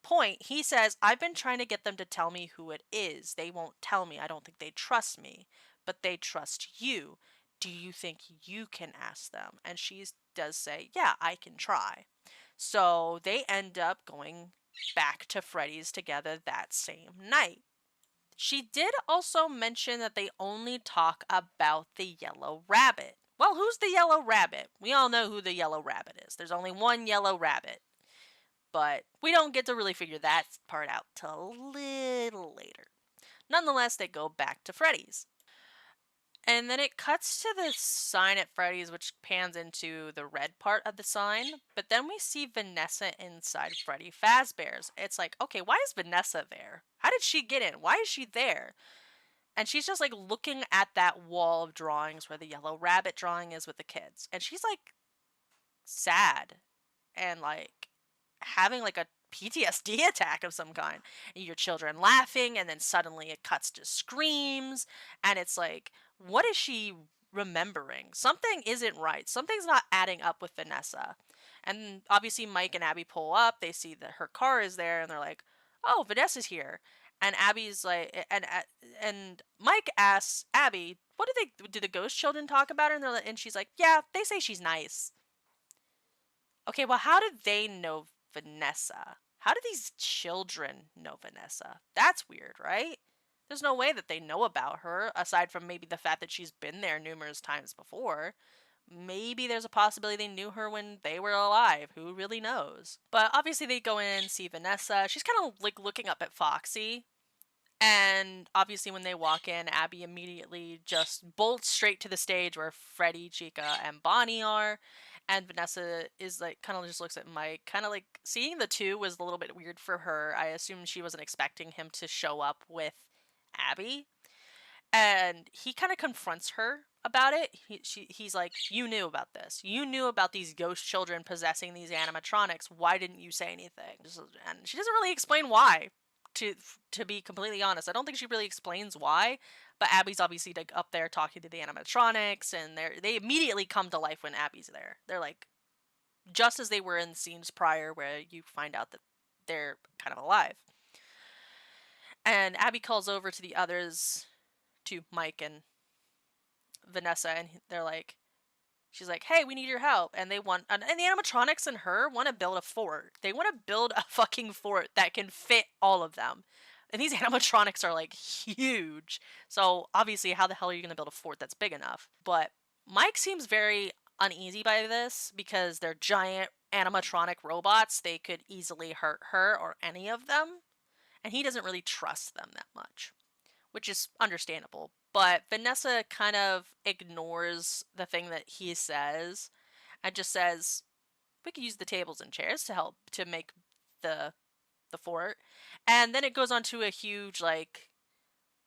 point, he says, I've been trying to get them to tell me who it is. They won't tell me. I don't think they trust me, but they trust you. Do you think you can ask them? And she does say, yeah, I can try. So they end up going back to Freddy's together that same night. She did also mention that they only talk about the yellow rabbit. Well, who's the yellow rabbit? We all know who the yellow rabbit is. There's only one yellow rabbit. But we don't get to really figure that part out till a little later. Nonetheless, they go back to Freddy's. And then it cuts to the sign at Freddy's, which pans into the red part of the sign. But then we see Vanessa inside Freddy Fazbear's. It's like, okay, why is Vanessa there? How did she get in? Why is she there? And she's just like looking at that wall of drawings where the yellow rabbit drawing is with the kids. And she's like sad and like having like a PTSD attack of some kind. And your children laughing, and then suddenly it cuts to screams, and it's like, what is she remembering? Something isn't right. Something's not adding up with Vanessa. And obviously Mike and Abby pull up, they see that her car is there, and they're like, oh, Vanessa's here. And Abby's like, and Mike asks Abby, what do the ghost children talk about her? And she's like, yeah, they say she's nice. Okay, well, how did they know Vanessa? How do these children know Vanessa? That's weird, right? There's no way that they know about her, aside from maybe the fact that she's been there numerous times before. Maybe there's a possibility they knew her when they were alive. Who really knows? But obviously they go in and see Vanessa. She's kind of like looking up at Foxy. And obviously when they walk in, Abby immediately just bolts straight to the stage where Freddy, Chica, and Bonnie are. And Vanessa is like, kind of just looks at Mike. Kind of like, seeing the two was a little bit weird for her. I assume she wasn't expecting him to show up with Abby. And he kind of confronts her about it. He's like, you knew about this. You knew about these ghost children possessing these animatronics. Why didn't you say anything? And she doesn't really explain why. To be completely honest, I don't think she really explains why. But Abby's obviously like up there talking to the animatronics, and they immediately come to life when Abby's there. They're like just as they were in scenes prior, where you find out that they're kind of alive. And Abby calls over to the others, to Mike and Vanessa, and they're like, she's like, hey, we need your help. And the animatronics and her want to build a fort. They want to build a fucking fort that can fit all of them. And these animatronics are like huge. So obviously, how the hell are you going to build a fort that's big enough? But Mike seems very uneasy by this because they're giant animatronic robots. They could easily hurt her or any of them. And he doesn't really trust them that much, which is understandable. But Vanessa kind of ignores the thing that he says and just says, we could use the tables and chairs to help to make the fort. And then it goes on to a huge like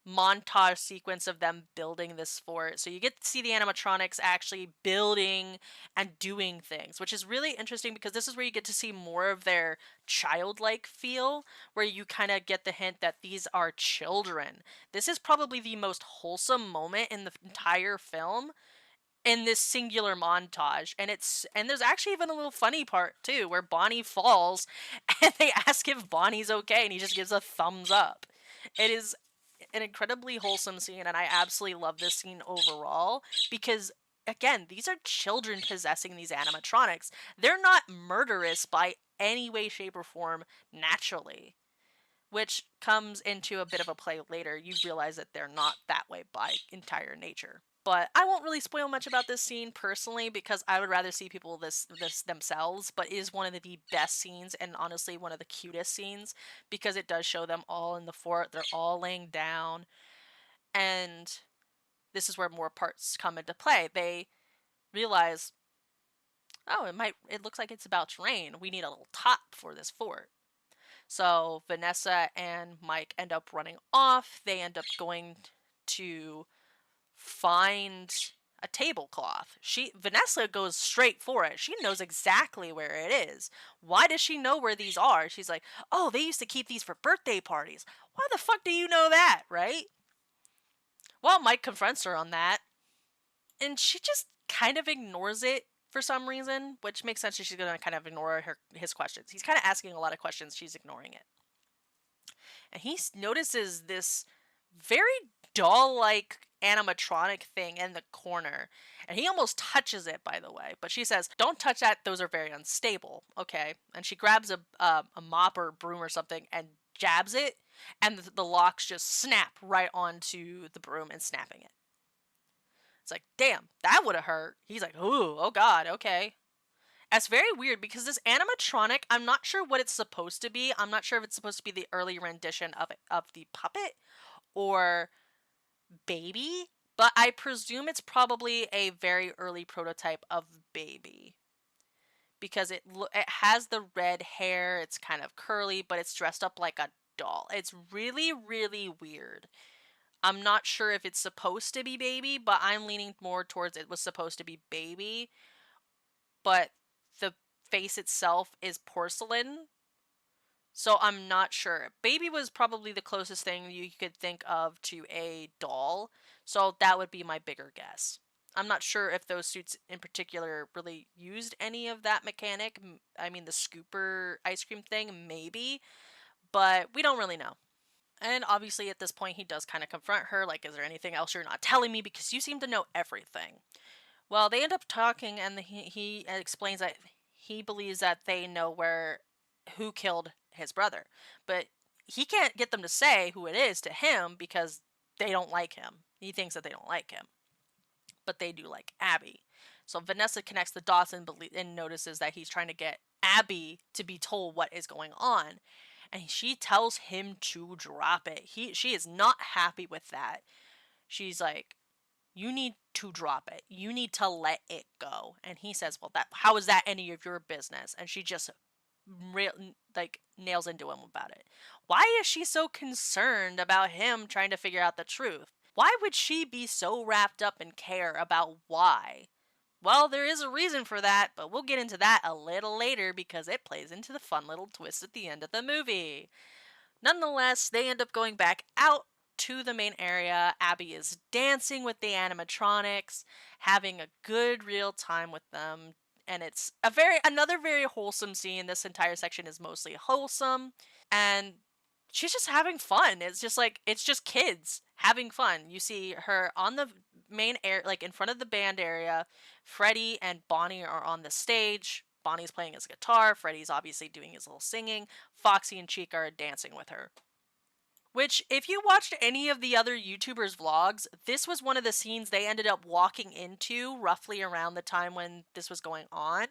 montage sequence of them building this fort. So you get to see the animatronics actually building and doing things, which is really interesting because this is where you get to see more of their childlike feel, where you kind of get the hint that these are children. This is probably the most wholesome moment in the entire film in this singular montage, and there's actually even a little funny part too where Bonnie falls and they ask if Bonnie's okay and he just gives a thumbs up. It is an incredibly wholesome scene, and I absolutely love this scene overall because, again, these are children possessing these animatronics. They're not murderous by any way, shape, or form naturally, which comes into a bit of a play later. You realize that they're not that way by entire nature. But I won't really spoil much about this scene personally because I would rather see people this themselves, but it is one of the best scenes and honestly one of the cutest scenes because it does show them all in the fort. They're all laying down, and this is where more parts come into play. They realize, oh, it looks like it's about to rain. We need a little top for this fort. So Vanessa and Mike end up running off. They end up going to find a tablecloth. Vanessa goes straight for it. She knows exactly where it is. Why does she know where these are? She's like, "Oh, they used to keep these for birthday parties." Why the fuck do you know that, right? Well, Mike confronts her on that, and she just kind of ignores it for some reason, which makes sense that she's gonna kind of ignore his questions. He's kind of asking a lot of questions, she's ignoring it. And he notices this very doll-like animatronic thing in the corner, and he almost touches it, by the way, but she says, "Don't touch that, those are very unstable." Okay, and she grabs a mop or a broom or something and jabs it, and the locks just snap right onto the broom and snapping it. It's like, damn, that would have hurt. He's like, ooh, oh god, okay. That's very weird because this animatronic, I'm not sure what it's supposed to be. I'm not sure if it's supposed to be the early rendition of the puppet or Baby, but I presume it's probably a very early prototype of Baby because it has the red hair. It's kind of curly, but it's dressed up like a doll. It's really really weird. I'm not sure if it's supposed to be Baby, but I'm leaning more towards it was supposed to be Baby, but the face itself is porcelain. So I'm not sure. Baby was probably the closest thing you could think of to a doll. So that would be my bigger guess. I'm not sure if those suits in particular really used any of that mechanic. I mean, the scooper ice cream thing, maybe, but we don't really know. And obviously, at this point, he does kind of confront her like, is there anything else you're not telling me? Because you seem to know everything. Well, they end up talking, and he explains that he believes that they know who killed his brother, but he can't get them to say who it is to him because they don't like him. He thinks that they don't like him, but they do like Abby. So Vanessa connects the dots and notices that he's trying to get Abby to be told what is going on, and she tells him to drop it. She is not happy with that. She's like, you need to drop it. You need to let it go. And he says, well, that how is that any of your business? And she just like nails into him about it. Why is she so concerned about him trying to figure out the truth? Why would she be so wrapped up and care about why? Well, there is a reason for that, but we'll get into that a little later because it plays into the fun little twist at the end of the movie. Nonetheless, they end up going back out to the main area. Abby is dancing with the animatronics, having a good real time with them, and it's another very wholesome scene. This entire section is mostly wholesome, and she's just having fun. It's just kids having fun. You see her on the main air, like in front of the band area. Freddie and Bonnie are on the stage. Bonnie's playing his guitar. Freddie's obviously doing his little singing. Foxy and Chica are dancing with her. Which, if you watched any of the other YouTubers' vlogs, this was one of the scenes they ended up walking into roughly around the time when this was going on.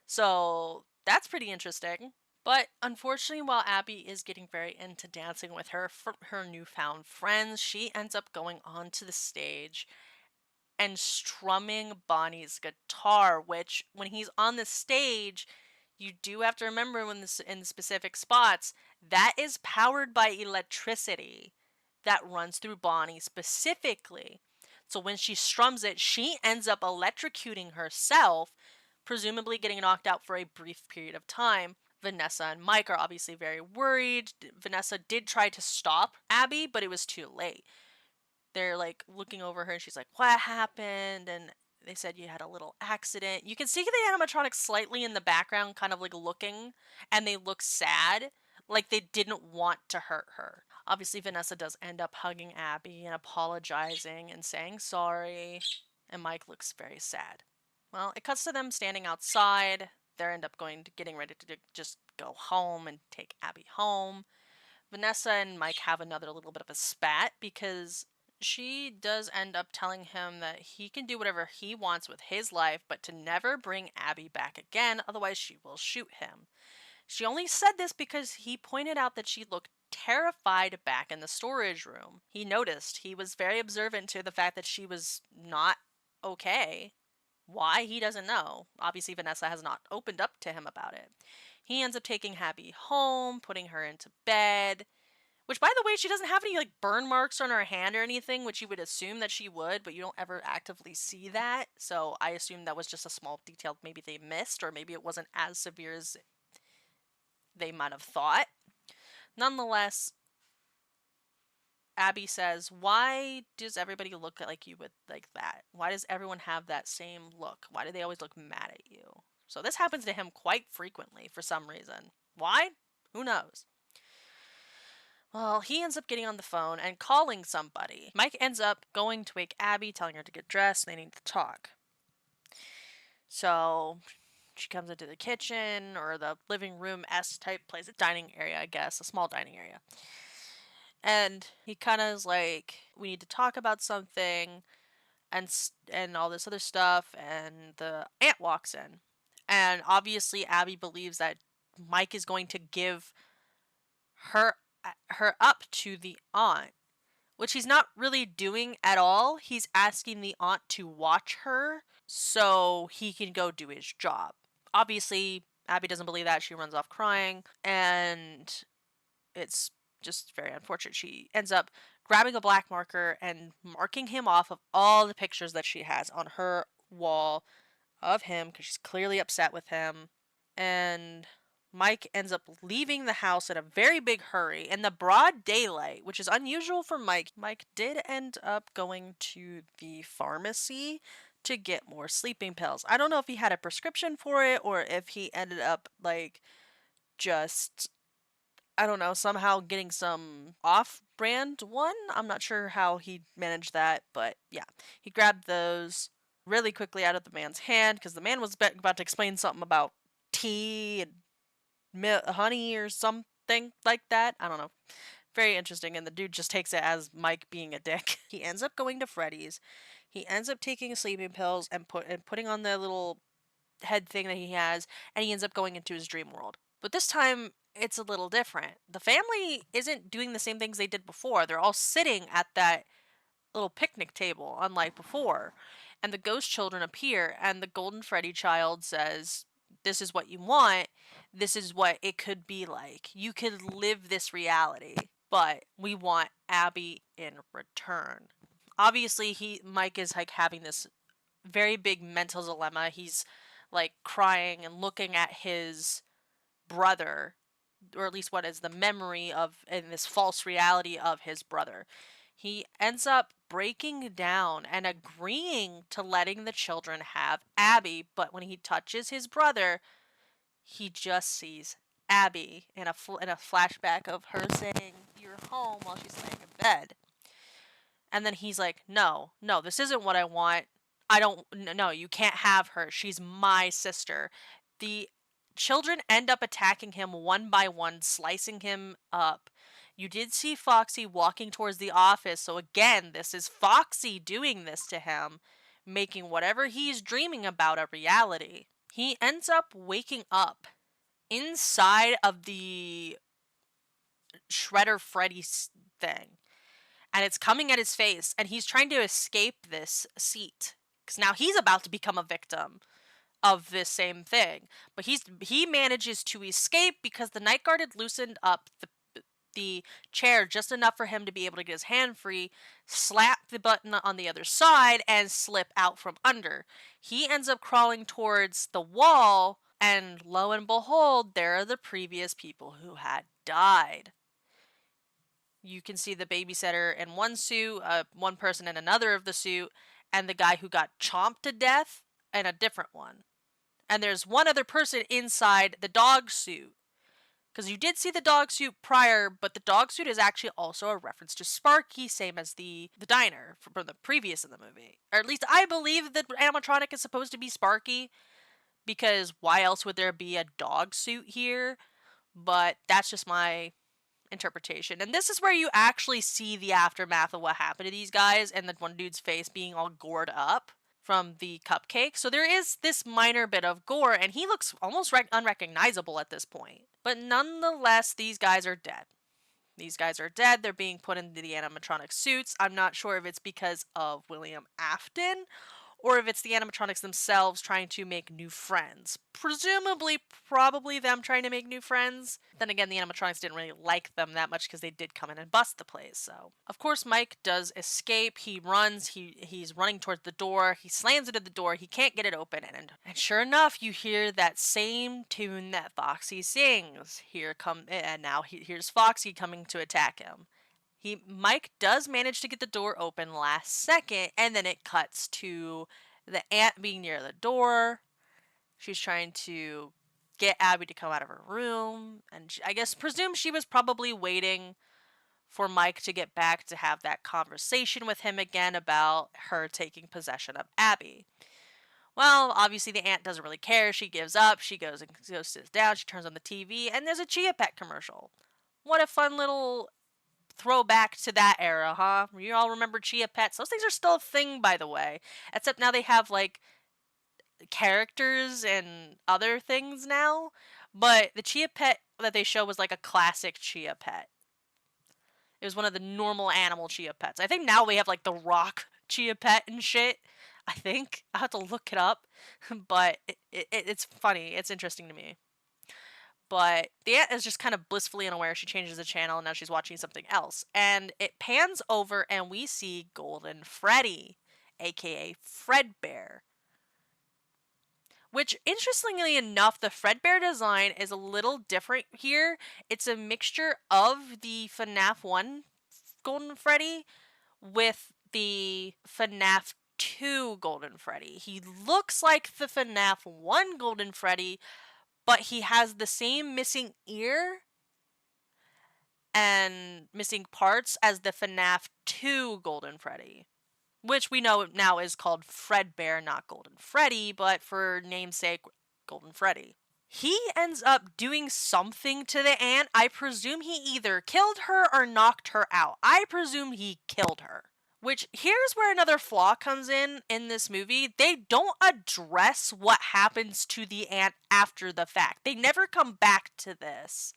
So that's pretty interesting. But unfortunately, while Abby is getting very into dancing with her newfound friends, she ends up going onto the stage and strumming Bonnie's guitar, which when he's on the stage, you do have to remember when this in specific spots, that is powered by electricity that runs through Bonnie specifically. So when she strums it, she ends up electrocuting herself, presumably getting knocked out for a brief period of time. Vanessa and Mike are obviously very worried. Vanessa did try to stop Abby, but it was too late. They're like looking over her and she's like, what happened? And they said you had a little accident. You can see the animatronics slightly in the background, kind of like looking, and they look sad, like they didn't want to hurt her. Obviously, Vanessa does end up hugging Abby and apologizing and saying sorry, and Mike looks very sad. Well, it cuts to them standing outside. They end up getting ready to just go home and take Abby home. Vanessa and Mike have another little bit of a spat because She does end up telling him that he can do whatever he wants with his life, but to never bring Abby back again, otherwise she will shoot him. She only said this because he pointed out that she looked terrified back in the storage room. He noticed. He was very observant to the fact that she was not okay. Why? He doesn't know. Obviously, Vanessa has not opened up to him about it. He ends up taking Abby home, putting her into bed. Which, by the way, she doesn't have any like burn marks on her hand or anything, which you would assume that she would, but you don't ever actively see that. So I assume that was just a small detail maybe they missed, or maybe it wasn't as severe as they might have thought. Nonetheless, Abby says, "Why does everybody look like you with like that? Why does everyone have that same look? Why do they always look mad at you?" So this happens to him quite frequently for some reason. Why? Who knows? Well, he ends up getting on the phone and calling somebody. Mike ends up going to wake Abby, telling her to get dressed, and they need to talk. So she comes into the kitchen or the living room S type place, a dining area, I guess, a small dining area. And he kind of is like, "We need to talk about something," and all this other stuff. And the aunt walks in, and obviously Abby believes that Mike is going to give her her up to the aunt, which he's not really doing at all. He's asking the aunt to watch her so he can go do his job. Obviously, Abby doesn't believe that. She runs off crying, and it's just very unfortunate. She ends up grabbing a black marker and marking him off of all the pictures that she has on her wall of him because she's clearly upset with him. And Mike ends up leaving the house in a very big hurry in the broad daylight, which is unusual for Mike. Mike did end up going to the pharmacy to get more sleeping pills. I don't know if he had a prescription for it or if he ended up like just, I don't know, somehow getting some off brand one. I'm not sure how he managed that, but yeah, he grabbed those really quickly out of the man's hand because the man was about to explain something about tea and honey or something like that. I don't know. Very interesting, and the dude just takes it as Mike being a dick. He ends up going to Freddy's. He ends up taking sleeping pills and putting on the little head thing that he has, and he ends up going into his dream world. But this time, it's a little different. The family isn't doing the same things they did before. They're all sitting at that little picnic table, unlike before. And the ghost children appear, and the Golden Freddy child says, "This is what you want. This is what it could be like. You could live this reality, but we want Abby in return." Obviously, Mike is like having this very big mental dilemma. He's like crying and looking at his brother, or at least what is the memory of in this false reality of his brother. He ends up breaking down and agreeing to letting the children have Abby, but when he touches his brother, he just sees Abby in a flashback of her saying, "You're home," while she's laying in bed. And then he's like, "No, no, this isn't what I want. I don't, no, you can't have her. She's my sister." The children end up attacking him one by one, slicing him up. You did see Foxy walking towards the office, so again, this is Foxy doing this to him, making whatever he's dreaming about a reality. He ends up waking up inside of the Shredder Freddy thing, and it's coming at his face, and he's trying to escape this seat because now he's about to become a victim of this same thing. But he manages to escape because the night guard had loosened up the chair just enough for him to be able to get his hand free, slap the button on the other side, and slip out from under. He ends up crawling towards the wall, and lo and behold, there are the previous people who had died. You can see the babysitter in one suit, one person in another of the suit, and the guy who got chomped to death in a different one. And there's one other person inside the dog suit. Because you did see the dog suit prior, but the dog suit is actually also a reference to Sparky, same as the diner from the previous in the movie. Or at least I believe that animatronic is supposed to be Sparky, because why else would there be a dog suit here? But that's just my interpretation. And this is where you actually see the aftermath of what happened to these guys and the one dude's face being all gored up from the cupcake. So there is this minor bit of gore, and he looks almost unrecognizable at this point. But nonetheless, these guys are dead. These guys are dead. They're being put into the animatronic suits. I'm not sure if it's because of William Afton or if it's the animatronics themselves trying to make new friends. Presumably, probably them trying to make new friends. Then again, the animatronics didn't really like them that much because they did come in and bust the place. So, of course, Mike does escape. He runs. He's running towards the door. He slams into the door. He can't get it open. And sure enough, you hear that same tune that Foxy sings. And now here's Foxy coming to attack him. Mike does manage to get the door open last second, and then it cuts to the aunt being near the door. She's trying to get Abby to come out of her room, and presume she was probably waiting for Mike to get back to have that conversation with him again about her taking possession of Abby. Well, obviously the aunt doesn't really care. She gives up. She goes sits down. She turns on the TV, and there's a Chia Pet commercial. What a fun little throwback to that era, huh? You all remember Chia Pets? Those things are still a thing, by the way. Except now they have, like, characters and other things now. But the Chia Pet that they show was, like, a classic Chia Pet. It was one of the normal animal Chia Pets. I think now we have, like, the Rock Chia Pet and shit. I think. I'll have to look it up. But it's funny. It's interesting to me. But the aunt is just kind of blissfully unaware. She changes the channel and now she's watching something else. And it pans over and we see Golden Freddy, aka Fredbear. Which, interestingly enough, the Fredbear design is a little different here. It's a mixture of the FNAF 1 Golden Freddy with the FNAF 2 Golden Freddy. He looks like the FNAF 1 Golden Freddy, but he has the same missing ear and missing parts as the FNAF 2 Golden Freddy. Which we know now is called Fredbear, not Golden Freddy, but for namesake, Golden Freddy. He ends up doing something to the aunt. I presume he either killed her or knocked her out. I presume he killed her. Which, here's where another flaw comes in this movie. They don't address what happens to the aunt after the fact. They never come back to this.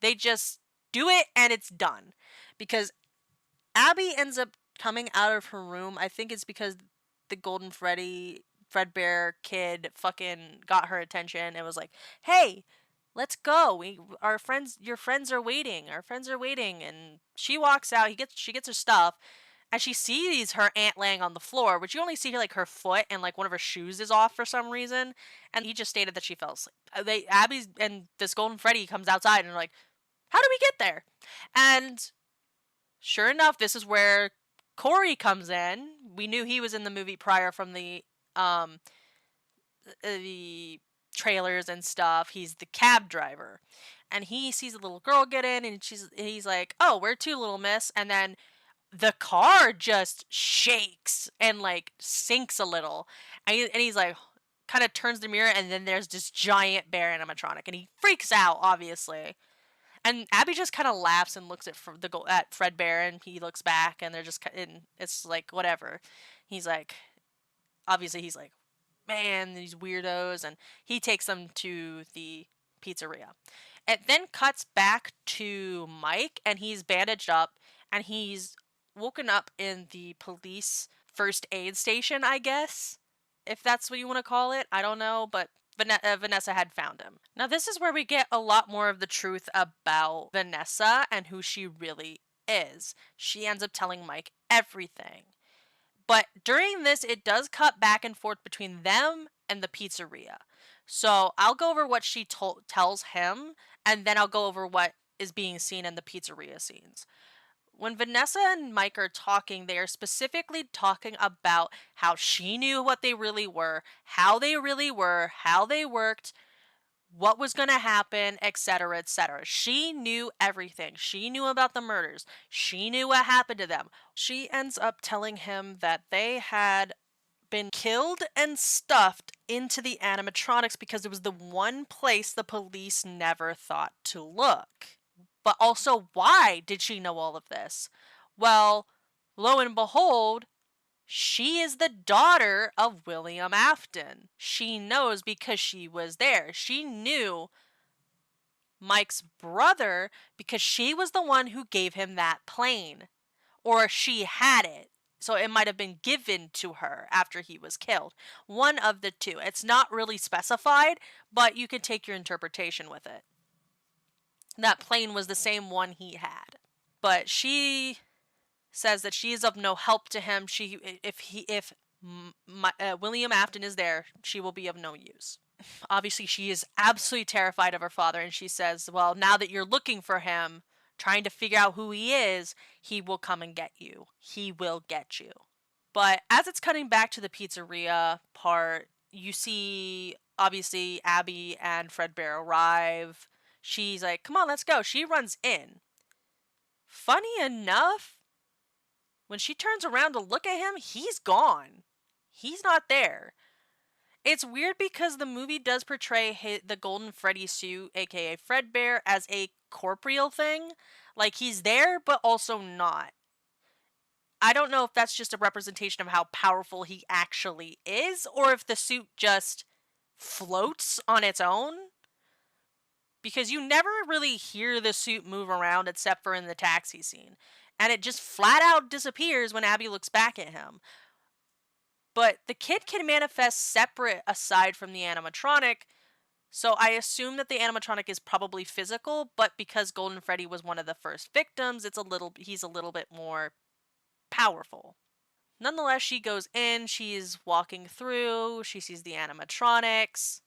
They just do it and it's done. Because Abby ends up coming out of her room. I think it's because the Golden Fredbear kid fucking got her attention and was like, hey, let's go. Your friends are waiting. Our friends are waiting. And she walks out. She gets her stuff. And she sees her aunt laying on the floor, which you only see like her foot and like one of her shoes is off for some reason. And he just stated that she fell asleep. Abby's and this Golden Freddy comes outside and they're like, how did we get there? And sure enough, this is where Corey comes in. We knew he was in the movie prior from the trailers and stuff. He's the cab driver. And he sees a little girl get in and he's like, oh, where to, little miss? And then the car just shakes and like sinks a little, and he's like, kind of turns the mirror, and then there's this giant bear animatronic, and he freaks out, obviously. And Abby just kind of laughs and looks at Fredbear, and he looks back, and they're just, and it's like whatever. He's like, obviously, he's like, man, these weirdos, and he takes them to the pizzeria. It then cuts back to Mike, and he's bandaged up, and he's woken up in the police first aid station, I guess, if that's what you want to call it. I don't know, but Vanessa had found him. Now, this is where we get a lot more of the truth about Vanessa and who she really is. She ends up telling Mike everything. But during this, it does cut back and forth between them and the pizzeria. So I'll go over what she tells him, and then I'll go over what is being seen in the pizzeria scenes. When Vanessa and Mike are talking, they are specifically talking about how she knew what they really were, how they worked, what was going to happen, etc., etc. She knew everything. She knew about the murders. She knew what happened to them. She ends up telling him that they had been killed and stuffed into the animatronics because it was the one place the police never thought to look. But also, why did she know all of this? Well, lo and behold, she is the daughter of William Afton. She knows because she was there. She knew Mike's brother because she was the one who gave him that plane. Or she had it. So it might have been given to her after he was killed. One of the two. It's not really specified, but you can take your interpretation with it. That plane was the same one he had. But she says that she is of no help to him. If William Afton is there, she will be of no use. Obviously, she is absolutely terrified of her father, and she says, well, now that you're looking for him, trying to figure out who he is, he will come and get you. He will get you. But as it's cutting back to the pizzeria part, you see, obviously, Abby and Fredbear arrive. She's like, come on, let's go. She runs in. Funny enough, when she turns around to look at him, he's gone. He's not there. It's weird because the movie does portray the Golden Freddy suit, aka Fredbear, as a corporeal thing. Like, he's there, but also not. I don't know if that's just a representation of how powerful he actually is, or if the suit just floats on its own. Because you never really hear the suit move around except for in the taxi scene. And it just flat out disappears when Abby looks back at him. But the kid can manifest separate aside from the animatronic, so I assume that the animatronic is probably physical, but because Golden Freddy was one of the first victims, he's a little bit more powerful. Nonetheless, she goes in, she's walking through, she sees the animatronics,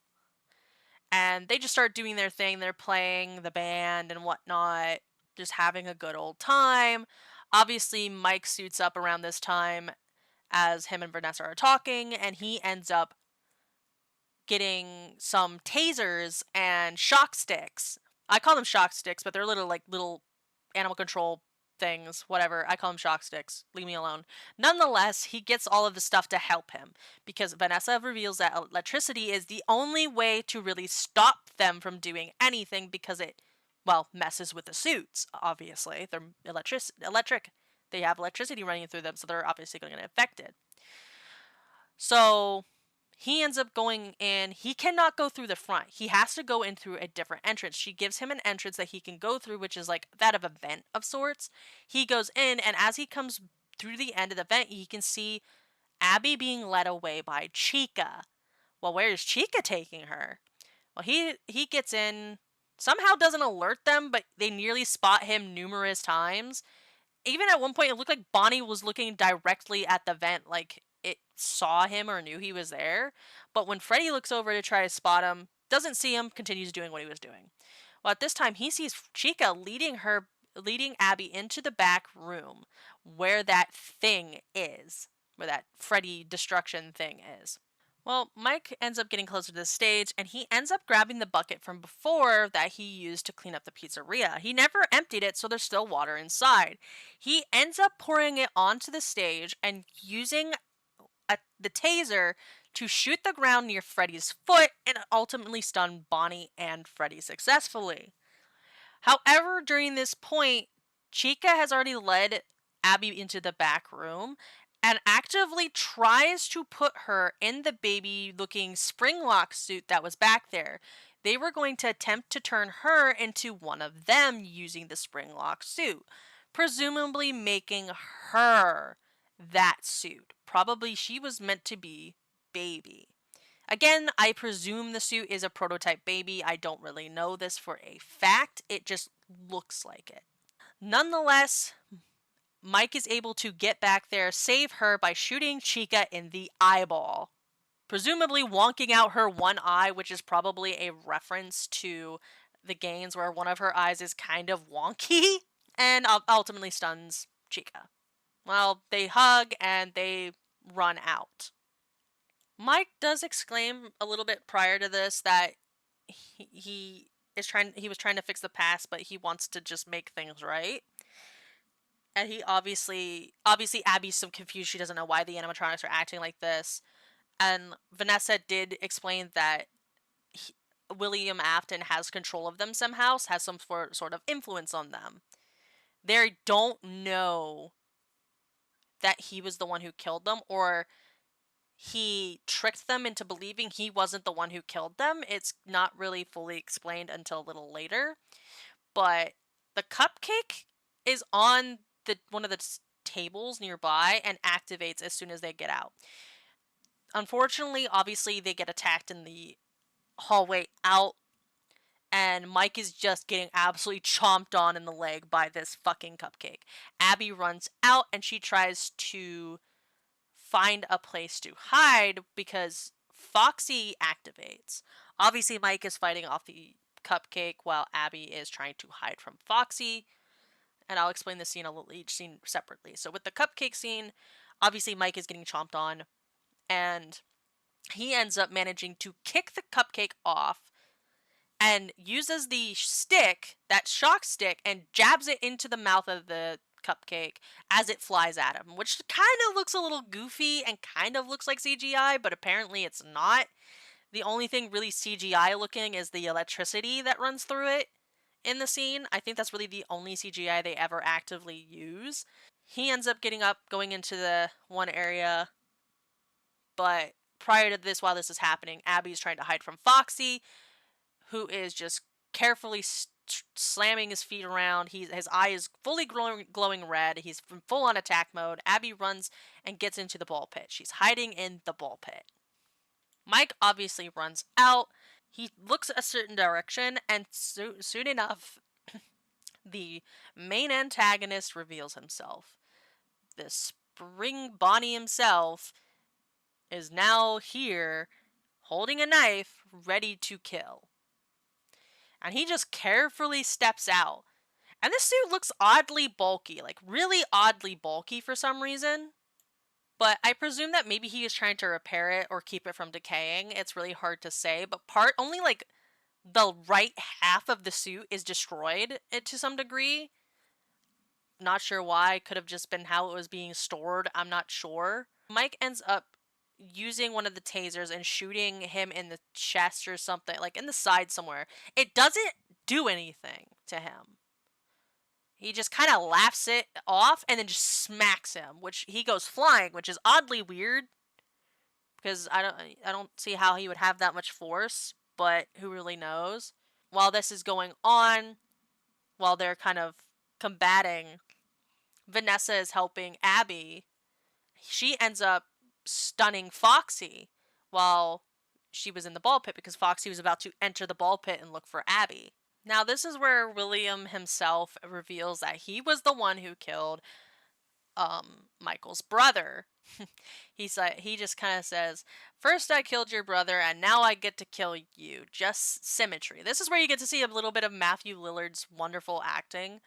and they just start doing their thing. They're playing the band and whatnot, just having a good old time. Obviously, Mike suits up around this time as him and Vanessa are talking, and he ends up getting some tasers and shock sticks. I call them shock sticks, but they're little animal control things, whatever. I call them shock sticks. Leave me alone. Nonetheless, he gets all of the stuff to help him because Vanessa reveals that electricity is the only way to really stop them from doing anything because it, well, messes with the suits, obviously. They're electric. They have electricity running through them, so they're obviously going to get affected. So he ends up going in. He cannot go through the front. He has to go in through a different entrance. She gives him an entrance that he can go through, which is like that of a vent of sorts. He goes in, and as he comes through the end of the vent, he can see Abby being led away by Chica. Well, where is Chica taking her? Well, he gets in, somehow doesn't alert them, but they nearly spot him numerous times. Even at one point, it looked like Bonnie was looking directly at the vent, like it saw him or knew he was there. But when Freddy looks over to try to spot him, doesn't see him, continues doing what he was doing. Well, at this time, he sees Chica leading Abby into the back room where that thing is, where that Freddy destruction thing is. Well, Mike ends up getting closer to the stage, and he ends up grabbing the bucket from before that he used to clean up the pizzeria. He never emptied it, so there's still water inside. He ends up pouring it onto the stage and using the taser to shoot the ground near Freddy's foot and ultimately stun Bonnie and Freddy successfully. However, during this point, Chica has already led Abby into the back room and actively tries to put her in the baby looking spring lock suit that was back there. They were going to attempt to turn her into one of them using the spring lock suit, presumably making her that suit. Probably she was meant to be baby. Again, I presume the suit is a prototype baby. I don't really know this for a fact. It just looks like it. Nonetheless, Mike is able to get back there, save her by shooting Chica in the eyeball. Presumably wonking out her one eye, which is probably a reference to the games where one of her eyes is kind of wonky, and ultimately stuns Chica. Well, they hug and they run out. Mike does exclaim a little bit prior to this that he was trying to fix the past, but he wants to just make things right. And he obviously Abby's so confused, she doesn't know why the animatronics are acting like this. And Vanessa did explain that William Afton has control of them somehow, has some sort of influence on them. They don't know that he was the one who killed them, or he tricked them into believing he wasn't the one who killed them. It's not really fully explained until a little later. But the cupcake is on the one of the tables nearby and activates as soon as they get out. Unfortunately, obviously, they get attacked in the hallway out, and Mike is just getting absolutely chomped on in the leg by this fucking cupcake. Abby runs out and she tries to find a place to hide because Foxy activates. Obviously, Mike is fighting off the cupcake while Abby is trying to hide from Foxy. And I'll explain the scene each scene separately. So with the cupcake scene, obviously Mike is getting chomped on, and he ends up managing to kick the cupcake off and uses the stick, that shock stick, and jabs it into the mouth of the cupcake as it flies at him, which kind of looks a little goofy and kind of looks like CGI, but apparently it's not. The only thing really CGI looking is the electricity that runs through it in the scene. I think that's really the only CGI they ever actively use. He ends up getting up, going into the one area, but prior to this, while this is happening, Abby's trying to hide from Foxy, who is just carefully slamming his feet around. His eye is fully glowing red. He's in full on attack mode. Abby runs and gets into the ball pit. She's hiding in the ball pit. Mike obviously runs out. He looks a certain direction, and soon enough, the main antagonist reveals himself. The Spring Bonnie himself is now here, holding a knife, ready to kill. And he just carefully steps out. And this suit looks oddly bulky, like really oddly bulky for some reason. But I presume that maybe he is trying to repair it or keep it from decaying. It's really hard to say, but only like the right half of the suit is destroyed to some degree. Not sure why. Could have just been how it was being stored. I'm not sure. Mike ends up using one of the tasers and shooting him in the chest or something, like in the side somewhere. It doesn't do anything to him. He just kind of laughs it off and then just smacks him, which he goes flying, which is oddly weird because I don't see how he would have that much force, but who really knows? While this is going on, while they're kind of combating, Vanessa is helping Abby. She ends up stunning Foxy while she was in the ball pit because Foxy was about to enter the ball pit and look for Abby. Now, this is where William himself reveals that he was the one who killed Michael's brother. He just kind of says, "First I killed your brother, and now I get to kill you." Just symmetry. This is where you get to see a little bit of Matthew Lillard's wonderful acting.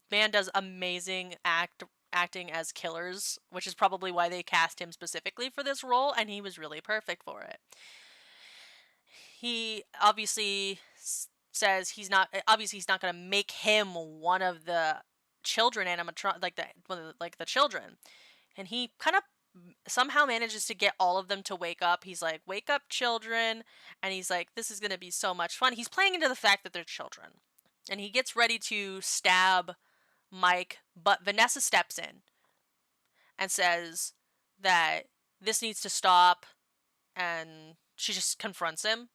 Man does amazing acting as killers, which is probably why they cast him specifically for this role, and he was really perfect for it. He obviously says he's not going to make him one of the children animatronic, like the children, and he kind of somehow manages to get all of them to wake up. He's like, "Wake up, children," and he's like, "This is going to be so much fun." He's playing into the fact that they're children, and he gets ready to stab Mike, but Vanessa steps in and says that this needs to stop, and she just confronts him.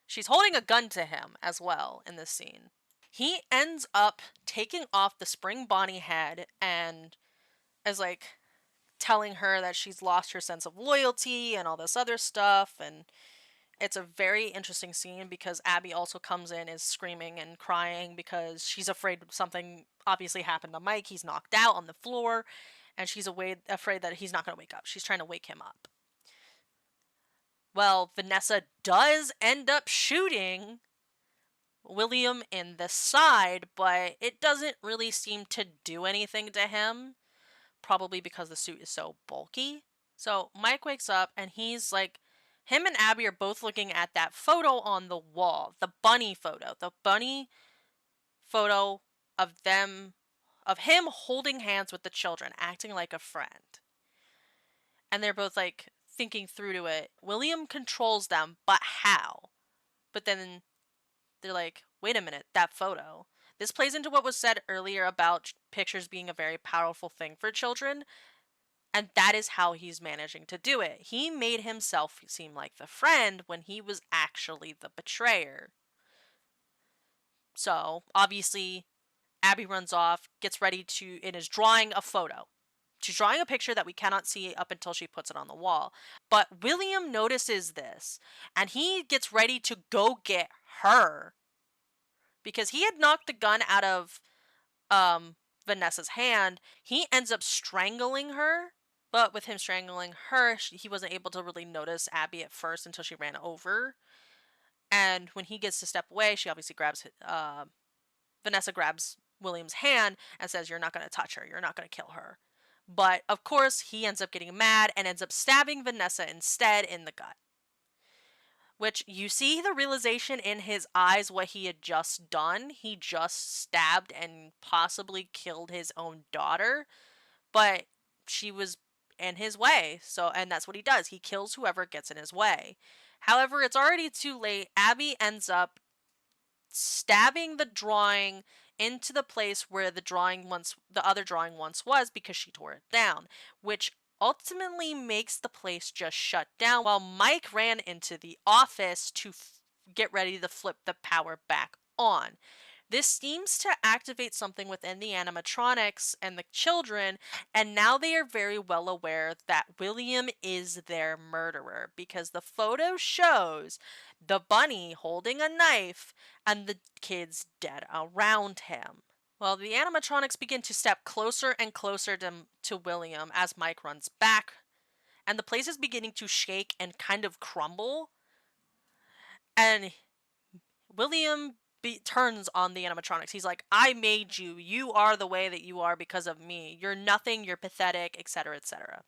She's holding a gun to him as well in this scene. He ends up taking off the Spring Bonnie head and is like telling her that she's lost her sense of loyalty and all this other stuff, and it's a very interesting scene because Abby also comes in, is screaming and crying because she's afraid something obviously happened to Mike. He's knocked out on the floor, and she's afraid that he's not going to wake up. She's trying to wake him up. Well, Vanessa does end up shooting William in the side, but it doesn't really seem to do anything to him, probably because the suit is so bulky. So Mike wakes up and he's like, him and Abby are both looking at that photo on the wall, the bunny photo of him holding hands with the children, acting like a friend. And they're both like thinking through to it. William controls them, but how? But then they're like, wait a minute, that photo. This plays into what was said earlier about pictures being a very powerful thing for children, and that is how he's managing to do it. He made himself seem like the friend when he was actually the betrayer. So, obviously, Abby runs off, gets ready to, and is drawing a photo. She's drawing a picture that we cannot see up until she puts it on the wall. But William notices this, and he gets ready to go get her because he had knocked the gun out of Vanessa's hand. He ends up strangling her, but with him strangling her, he wasn't able to really notice Abby at first until she ran over. And when he gets to step away, she obviously grabs Vanessa grabs William's hand and says, "You're not going to touch her. You're not going to kill her." But of course, he ends up getting mad and ends up stabbing Vanessa instead in the gut. Which you see the realization in his eyes what he had just done. He just stabbed and possibly killed his own daughter, but she was in his way. So, and that's what he does. He kills whoever gets in his way. However, it's already too late. Abby ends up stabbing the drawing into the place where the other drawing once was because she tore it down, which ultimately makes the place just shut down while Mike ran into the office to get ready to flip the power back on. This seems to activate something within the animatronics and the children, and now they are very well aware that William is their murderer because the photo shows the bunny holding a knife and the kids dead around him. Well, the animatronics begin to step closer and closer to William as Mike runs back, and the place is beginning to shake and kind of crumble. And William turns on the animatronics. He's like, "I made you. You are the way that you are because of me. You're nothing. You're pathetic, etc., etc."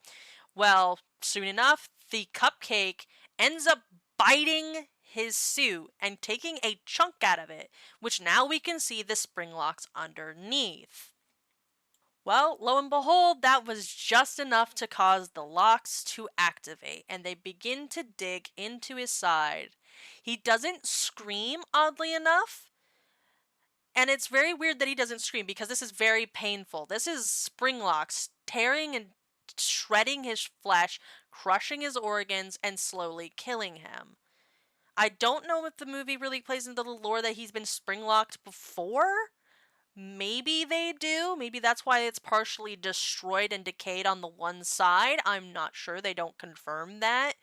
Well, soon enough, the cupcake ends up biting his suit and taking a chunk out of it, which now we can see the spring locks underneath. Well, lo and behold, that was just enough to cause the locks to activate, and they begin to dig into his side. He doesn't scream, oddly enough, and it's very weird that he doesn't scream because this is very painful. This is spring locks tearing and shredding his flesh, crushing his organs, and slowly killing him. I don't know if the movie really plays into the lore that he's been spring locked before. Maybe they do. Maybe that's why it's partially destroyed and decayed on the one side. I'm not sure. They don't confirm that.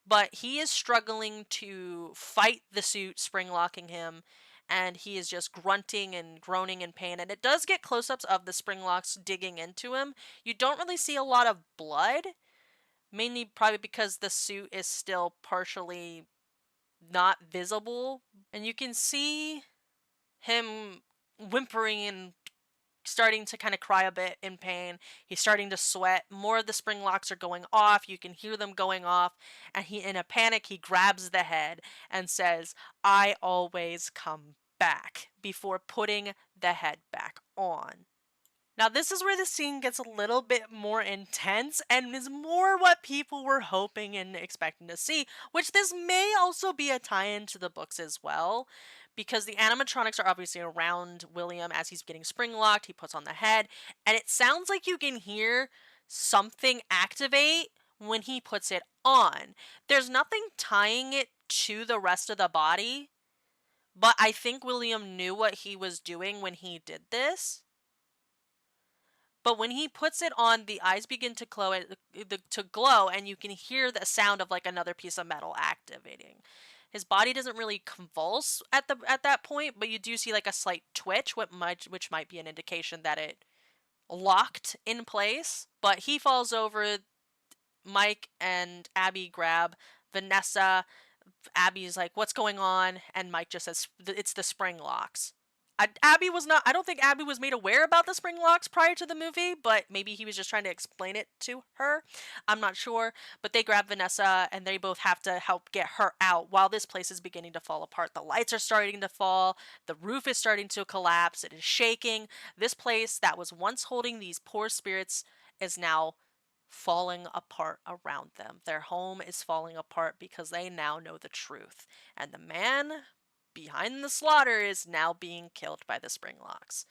But he is struggling to fight the suit spring locking him, and he is just grunting and groaning in pain. And it does get close ups of the spring locks digging into him. You don't really see a lot of blood, mainly probably because the suit is still partially not visible. And you can see him whimpering and starting to kind of cry a bit in pain. He's starting to sweat. More of the spring locks are going off. You can hear them going off. And he, in a panic, he grabs the head and says, "I always come back," before putting the head back on. Now, this is where the scene gets a little bit more intense and is more what people were hoping and expecting to see, which this may also be a tie-in to the books as well, because the animatronics are obviously around William as he's getting spring locked, he puts on the head, and it sounds like you can hear something activate when he puts it on. There's nothing tying it to the rest of the body, but I think William knew what he was doing when he did this. But when he puts it on, the eyes begin to glow, and you can hear the sound of like another piece of metal activating. His body doesn't really convulse at that point, but you do see like a slight twitch, which might be an indication that it locked in place. But he falls over. Mike and Abby grab Vanessa. Abby's like, "What's going on?" And Mike just says, "It's the spring locks." Abby was not. I don't think Abby was made aware about the spring locks prior to the movie, but maybe he was just trying to explain it to her. I'm not sure. But they grab Vanessa and they both have to help get her out while this place is beginning to fall apart. The lights are starting to fall. The roof is starting to collapse. It is shaking. This place that was once holding these poor spirits is now falling apart around them. Their home is falling apart because they now know the truth. And the man behind the slaughter is now being killed by the Springlocks.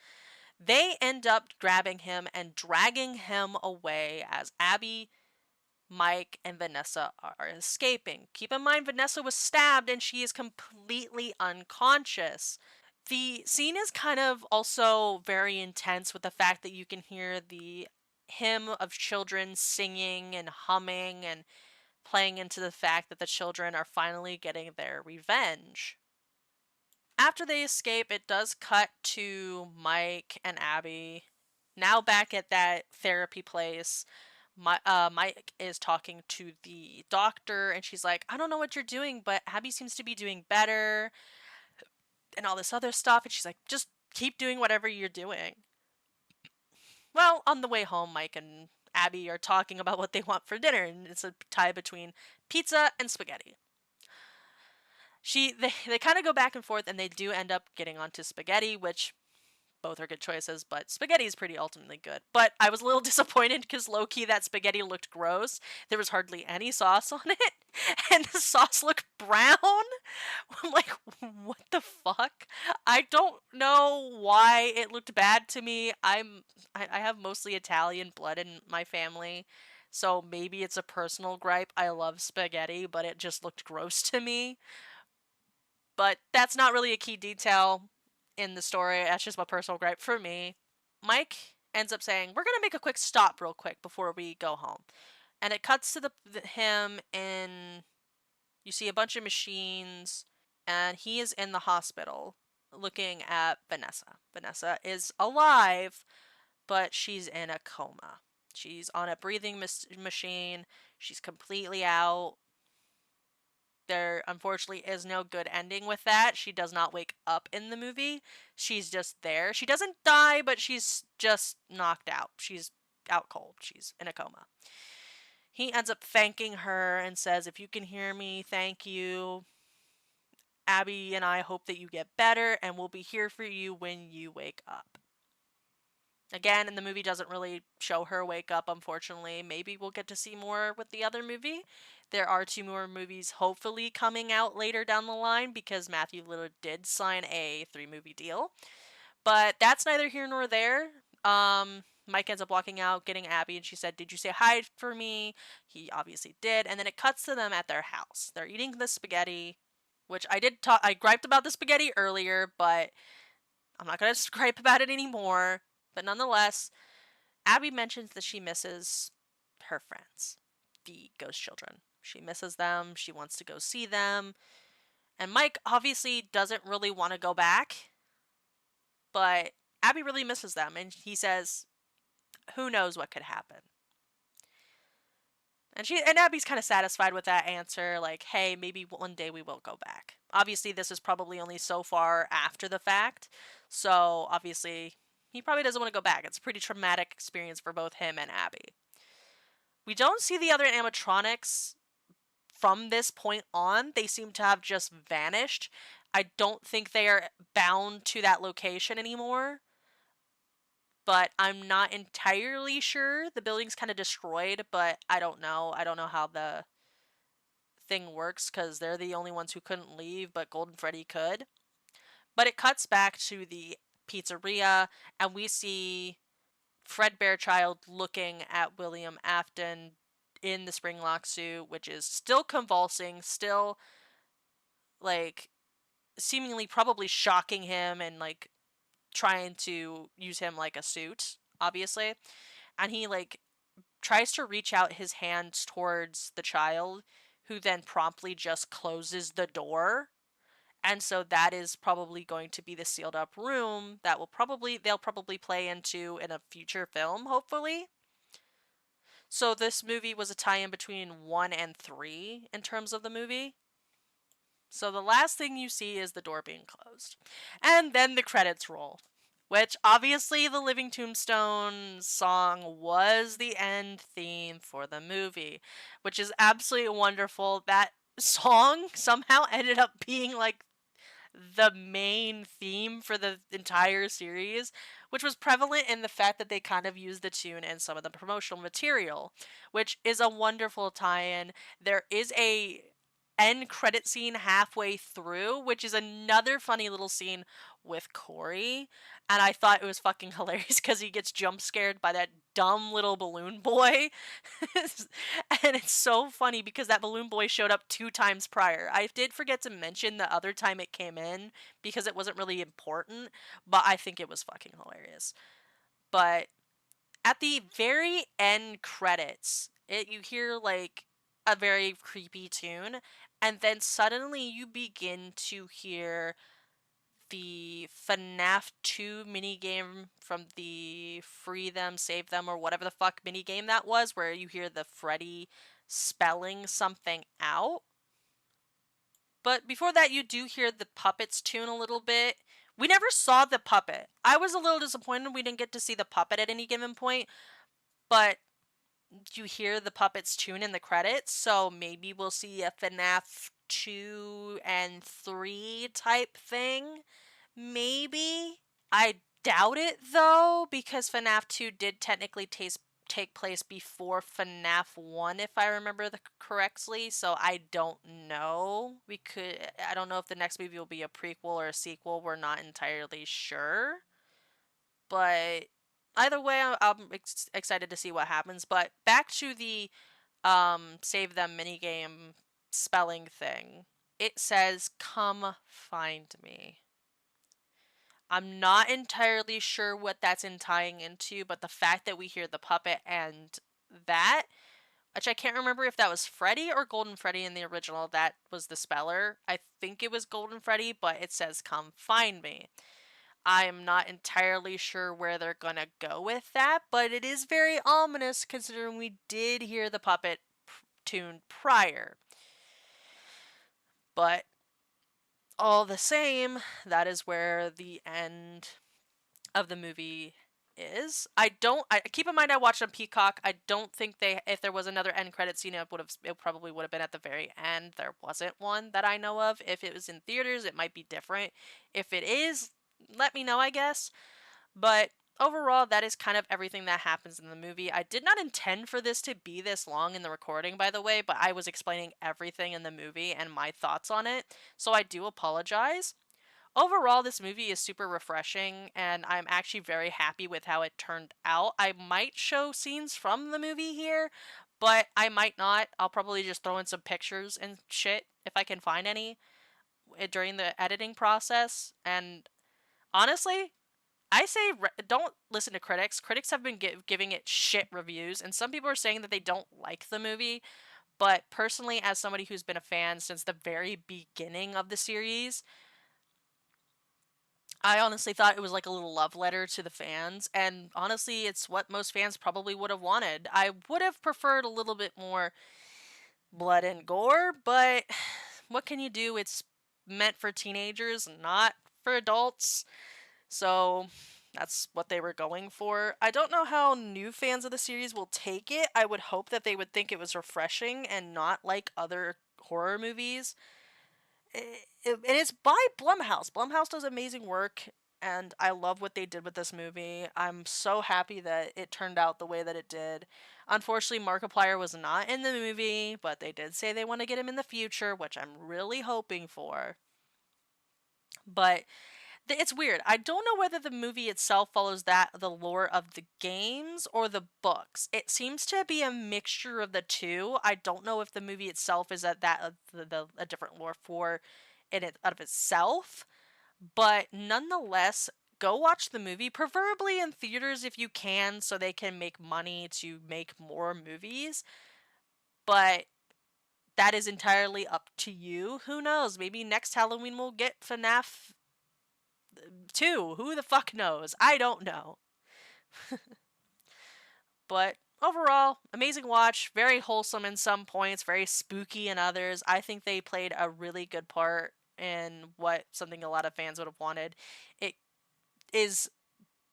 They end up grabbing him and dragging him away as Abby, Mike, and Vanessa are escaping. Keep in mind, Vanessa was stabbed and she is completely unconscious. The scene is kind of also very intense with the fact that you can hear the hymn of children singing and humming and playing into the fact that the children are finally getting their revenge. After they escape, it does cut to Mike and Abby, now back at that therapy place. Mike is talking to the doctor, and she's like, I don't know what you're doing, but Abby seems to be doing better, and all this other stuff. And she's like, just keep doing whatever you're doing. Well, on the way home, Mike and Abby are talking about what they want for dinner, and it's a tie between pizza and spaghetti. They kind of go back and forth, and they do end up getting onto spaghetti, which both are good choices, but spaghetti is pretty ultimately good. But I was a little disappointed because low-key that spaghetti looked gross. There was hardly any sauce on it, and the sauce looked brown. I'm like, what the fuck? I don't know why it looked bad to me. I have mostly Italian blood in my family, so maybe it's a personal gripe. I love spaghetti, but it just looked gross to me. But that's not really a key detail in the story. That's just my personal gripe for me. Mike ends up saying, "We're gonna make a quick stop, real quick, before we go home," and it cuts to him in. You see a bunch of machines, and he is in the hospital looking at Vanessa. Vanessa is alive, but she's in a coma. She's on a breathing machine. She's completely out. There unfortunately is no good ending with that. She does not wake up in the movie. She's just there. She doesn't die, but she's just knocked out. She's out cold. She's in a coma. He ends up thanking her and says, "If you can hear me, thank you. Abby and I hope that you get better, and we'll be here for you when you wake up." Again, and the movie doesn't really show her wake up, unfortunately. Maybe we'll get to see more with the other movie. There are 2 more movies hopefully coming out later down the line because Matthew Lillard did sign a 3-movie deal. But that's neither here nor there. Mike ends up walking out, getting Abby, and she said, "Did you say hi for me?" He obviously did. And then it cuts to them at their house. They're eating the spaghetti, which I griped about the spaghetti earlier, but I'm not going to gripe about it anymore. But nonetheless, Abby mentions that she misses her friends, the ghost children. She misses them. She wants to go see them. And Mike obviously doesn't really want to go back, but Abby really misses them. And he says, who knows what could happen. And Abby's kind of satisfied with that answer, like, hey, maybe one day we will go back. Obviously, this is probably only so far after the fact, so obviously he probably doesn't want to go back. It's a pretty traumatic experience for both him and Abby. We don't see the other animatronics from this point on. They seem to have just vanished. I don't think they are bound to that location anymore, but I'm not entirely sure. The building's kind of destroyed, but I don't know. I don't know how the thing works because they're the only ones who couldn't leave, but Golden Freddy could. But it cuts back to the pizzeria, and we see Fred Bearchild looking at William Afton in the Springlock suit, which is still convulsing, still, like, seemingly probably shocking him and, like, trying to use him like a suit, obviously. And he, like, tries to reach out his hands towards the child, who then promptly just closes the door. And so that is probably going to be the sealed up room that they'll probably play into in a future film, hopefully. So this movie was a tie-in between 1 and 3 in terms of the movie. So the last thing you see is the door being closed. And then the credits roll. Which, obviously, the Living Tombstone song was the end theme for the movie. Which is absolutely wonderful. That song somehow ended up being, like, the main theme for the entire series, which was prevalent in the fact that they kind of used the tune in some of the promotional material, which is a wonderful tie-in. There is a end credit scene halfway through, which is another funny little scene with Corey, and I thought it was fucking hilarious because he gets jump scared by that dumb little balloon boy. And it's so funny because that balloon boy showed up 2 times prior. I did forget to mention the other time it came in because it wasn't really important, but I think it was fucking hilarious. But at the very end credits, you hear like a very creepy tune, and then suddenly you begin to hear the FNAF 2 minigame from the Free Them, Save Them, or whatever the fuck minigame that was, where you hear the Freddy spelling something out. But before that, you do hear the puppets tune a little bit. We never saw the puppet. I was a little disappointed we didn't get to see the puppet at any given point, but you hear the puppets tune in the credits, so maybe we'll see a FNAF 2 and 3 type thing. Maybe. I doubt it though, because FNAF 2 did technically take place before FNAF 1, if I remember correctly, so I don't know. I don't know if the next movie will be a prequel or a sequel, we're not entirely sure. But either way, I'm excited to see what happens. But back to the Save Them minigame spelling thing. It says, "Come find me." I'm not entirely sure what that's in tying into, but the fact that we hear the puppet and that, which I can't remember if that was Freddy or Golden Freddy in the original, that was the speller. I think it was Golden Freddy, but it says, "Come find me." I'm not entirely sure where they're gonna go with that, but it is very ominous considering we did hear the puppet tune prior. But all the same, that is where the end of the movie is. I keep in mind I watched on Peacock. I don't think if there was another end credit scene it probably would have been at the very end. There wasn't one that I know of. If it was in theaters, it might be different. If it is, let me know, I guess. But overall, that is kind of everything that happens in the movie. I did not intend for this to be this long in the recording, by the way, but I was explaining everything in the movie and my thoughts on it, so I do apologize. Overall, this movie is super refreshing, and I'm actually very happy with how it turned out. I might show scenes from the movie here, but I might not. I'll probably just throw in some pictures and shit if I can find any during the editing process. And honestly, I say don't listen to critics. Critics have been giving it shit reviews, and some people are saying that they don't like the movie. But personally, as somebody who's been a fan since the very beginning of the series, I honestly thought it was like a little love letter to the fans, and honestly, it's what most fans probably would have wanted. I would have preferred a little bit more blood and gore, but what can you do? It's meant for teenagers, not for adults. So that's what they were going for. I don't know how new fans of the series will take it. I would hope that they would think it was refreshing and not like other horror movies. And it's by Blumhouse. Blumhouse does amazing work, and I love what they did with this movie. I'm so happy that it turned out the way that it did. Unfortunately, Markiplier was not in the movie, but they did say they want to get him in the future, which I'm really hoping for. But it's weird. I don't know whether the movie itself follows the lore of the games or the books. It seems to be a mixture of the two. I don't know if the movie itself is a different lore for it out of itself, but nonetheless, go watch the movie, preferably in theaters if you can, so they can make money to make more movies. But that is entirely up to you. Who knows? Maybe next Halloween we'll get FNAF 2. Who the fuck knows? I don't know. But overall, amazing watch. Very wholesome in some points, very spooky in others. I think they played a really good part in something a lot of fans would have wanted. It is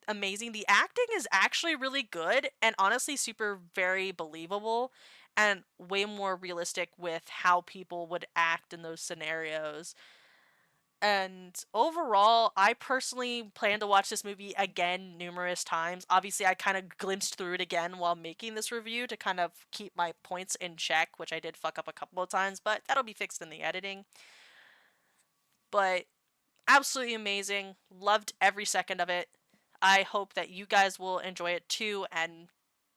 amazing. The acting is actually really good and honestly super very believable and way more realistic with how people would act in those scenarios. And overall, I personally plan to watch this movie again numerous times. Obviously, I kind of glimpsed through it again while making this review to kind of keep my points in check, which I did fuck up a couple of times, but that'll be fixed in the editing. But absolutely amazing. Loved every second of it. I hope that you guys will enjoy it too. And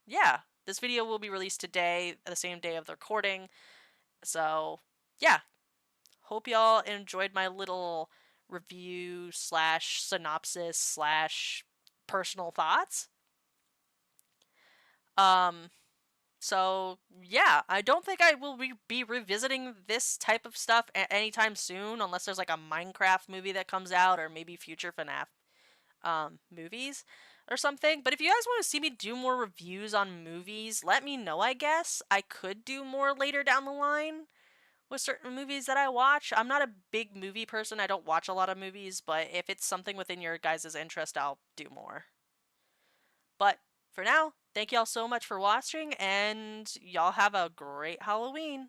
yeah, this video will be released today, the same day of the recording. So yeah, hope y'all enjoyed my little review slash synopsis slash personal thoughts. Um, so yeah, I don't think I will be revisiting this type of stuff anytime soon, unless there's like a Minecraft movie that comes out, or maybe future FNAF movies or something. But if you guys want to see me do more reviews on movies, let me know. I guess I could do more later down the line with certain movies that I watch. I'm not a big movie person. I don't watch a lot of movies, but if it's something within your guys' interest, I'll do more. But for now, thank y'all so much for watching, and y'all have a great Halloween.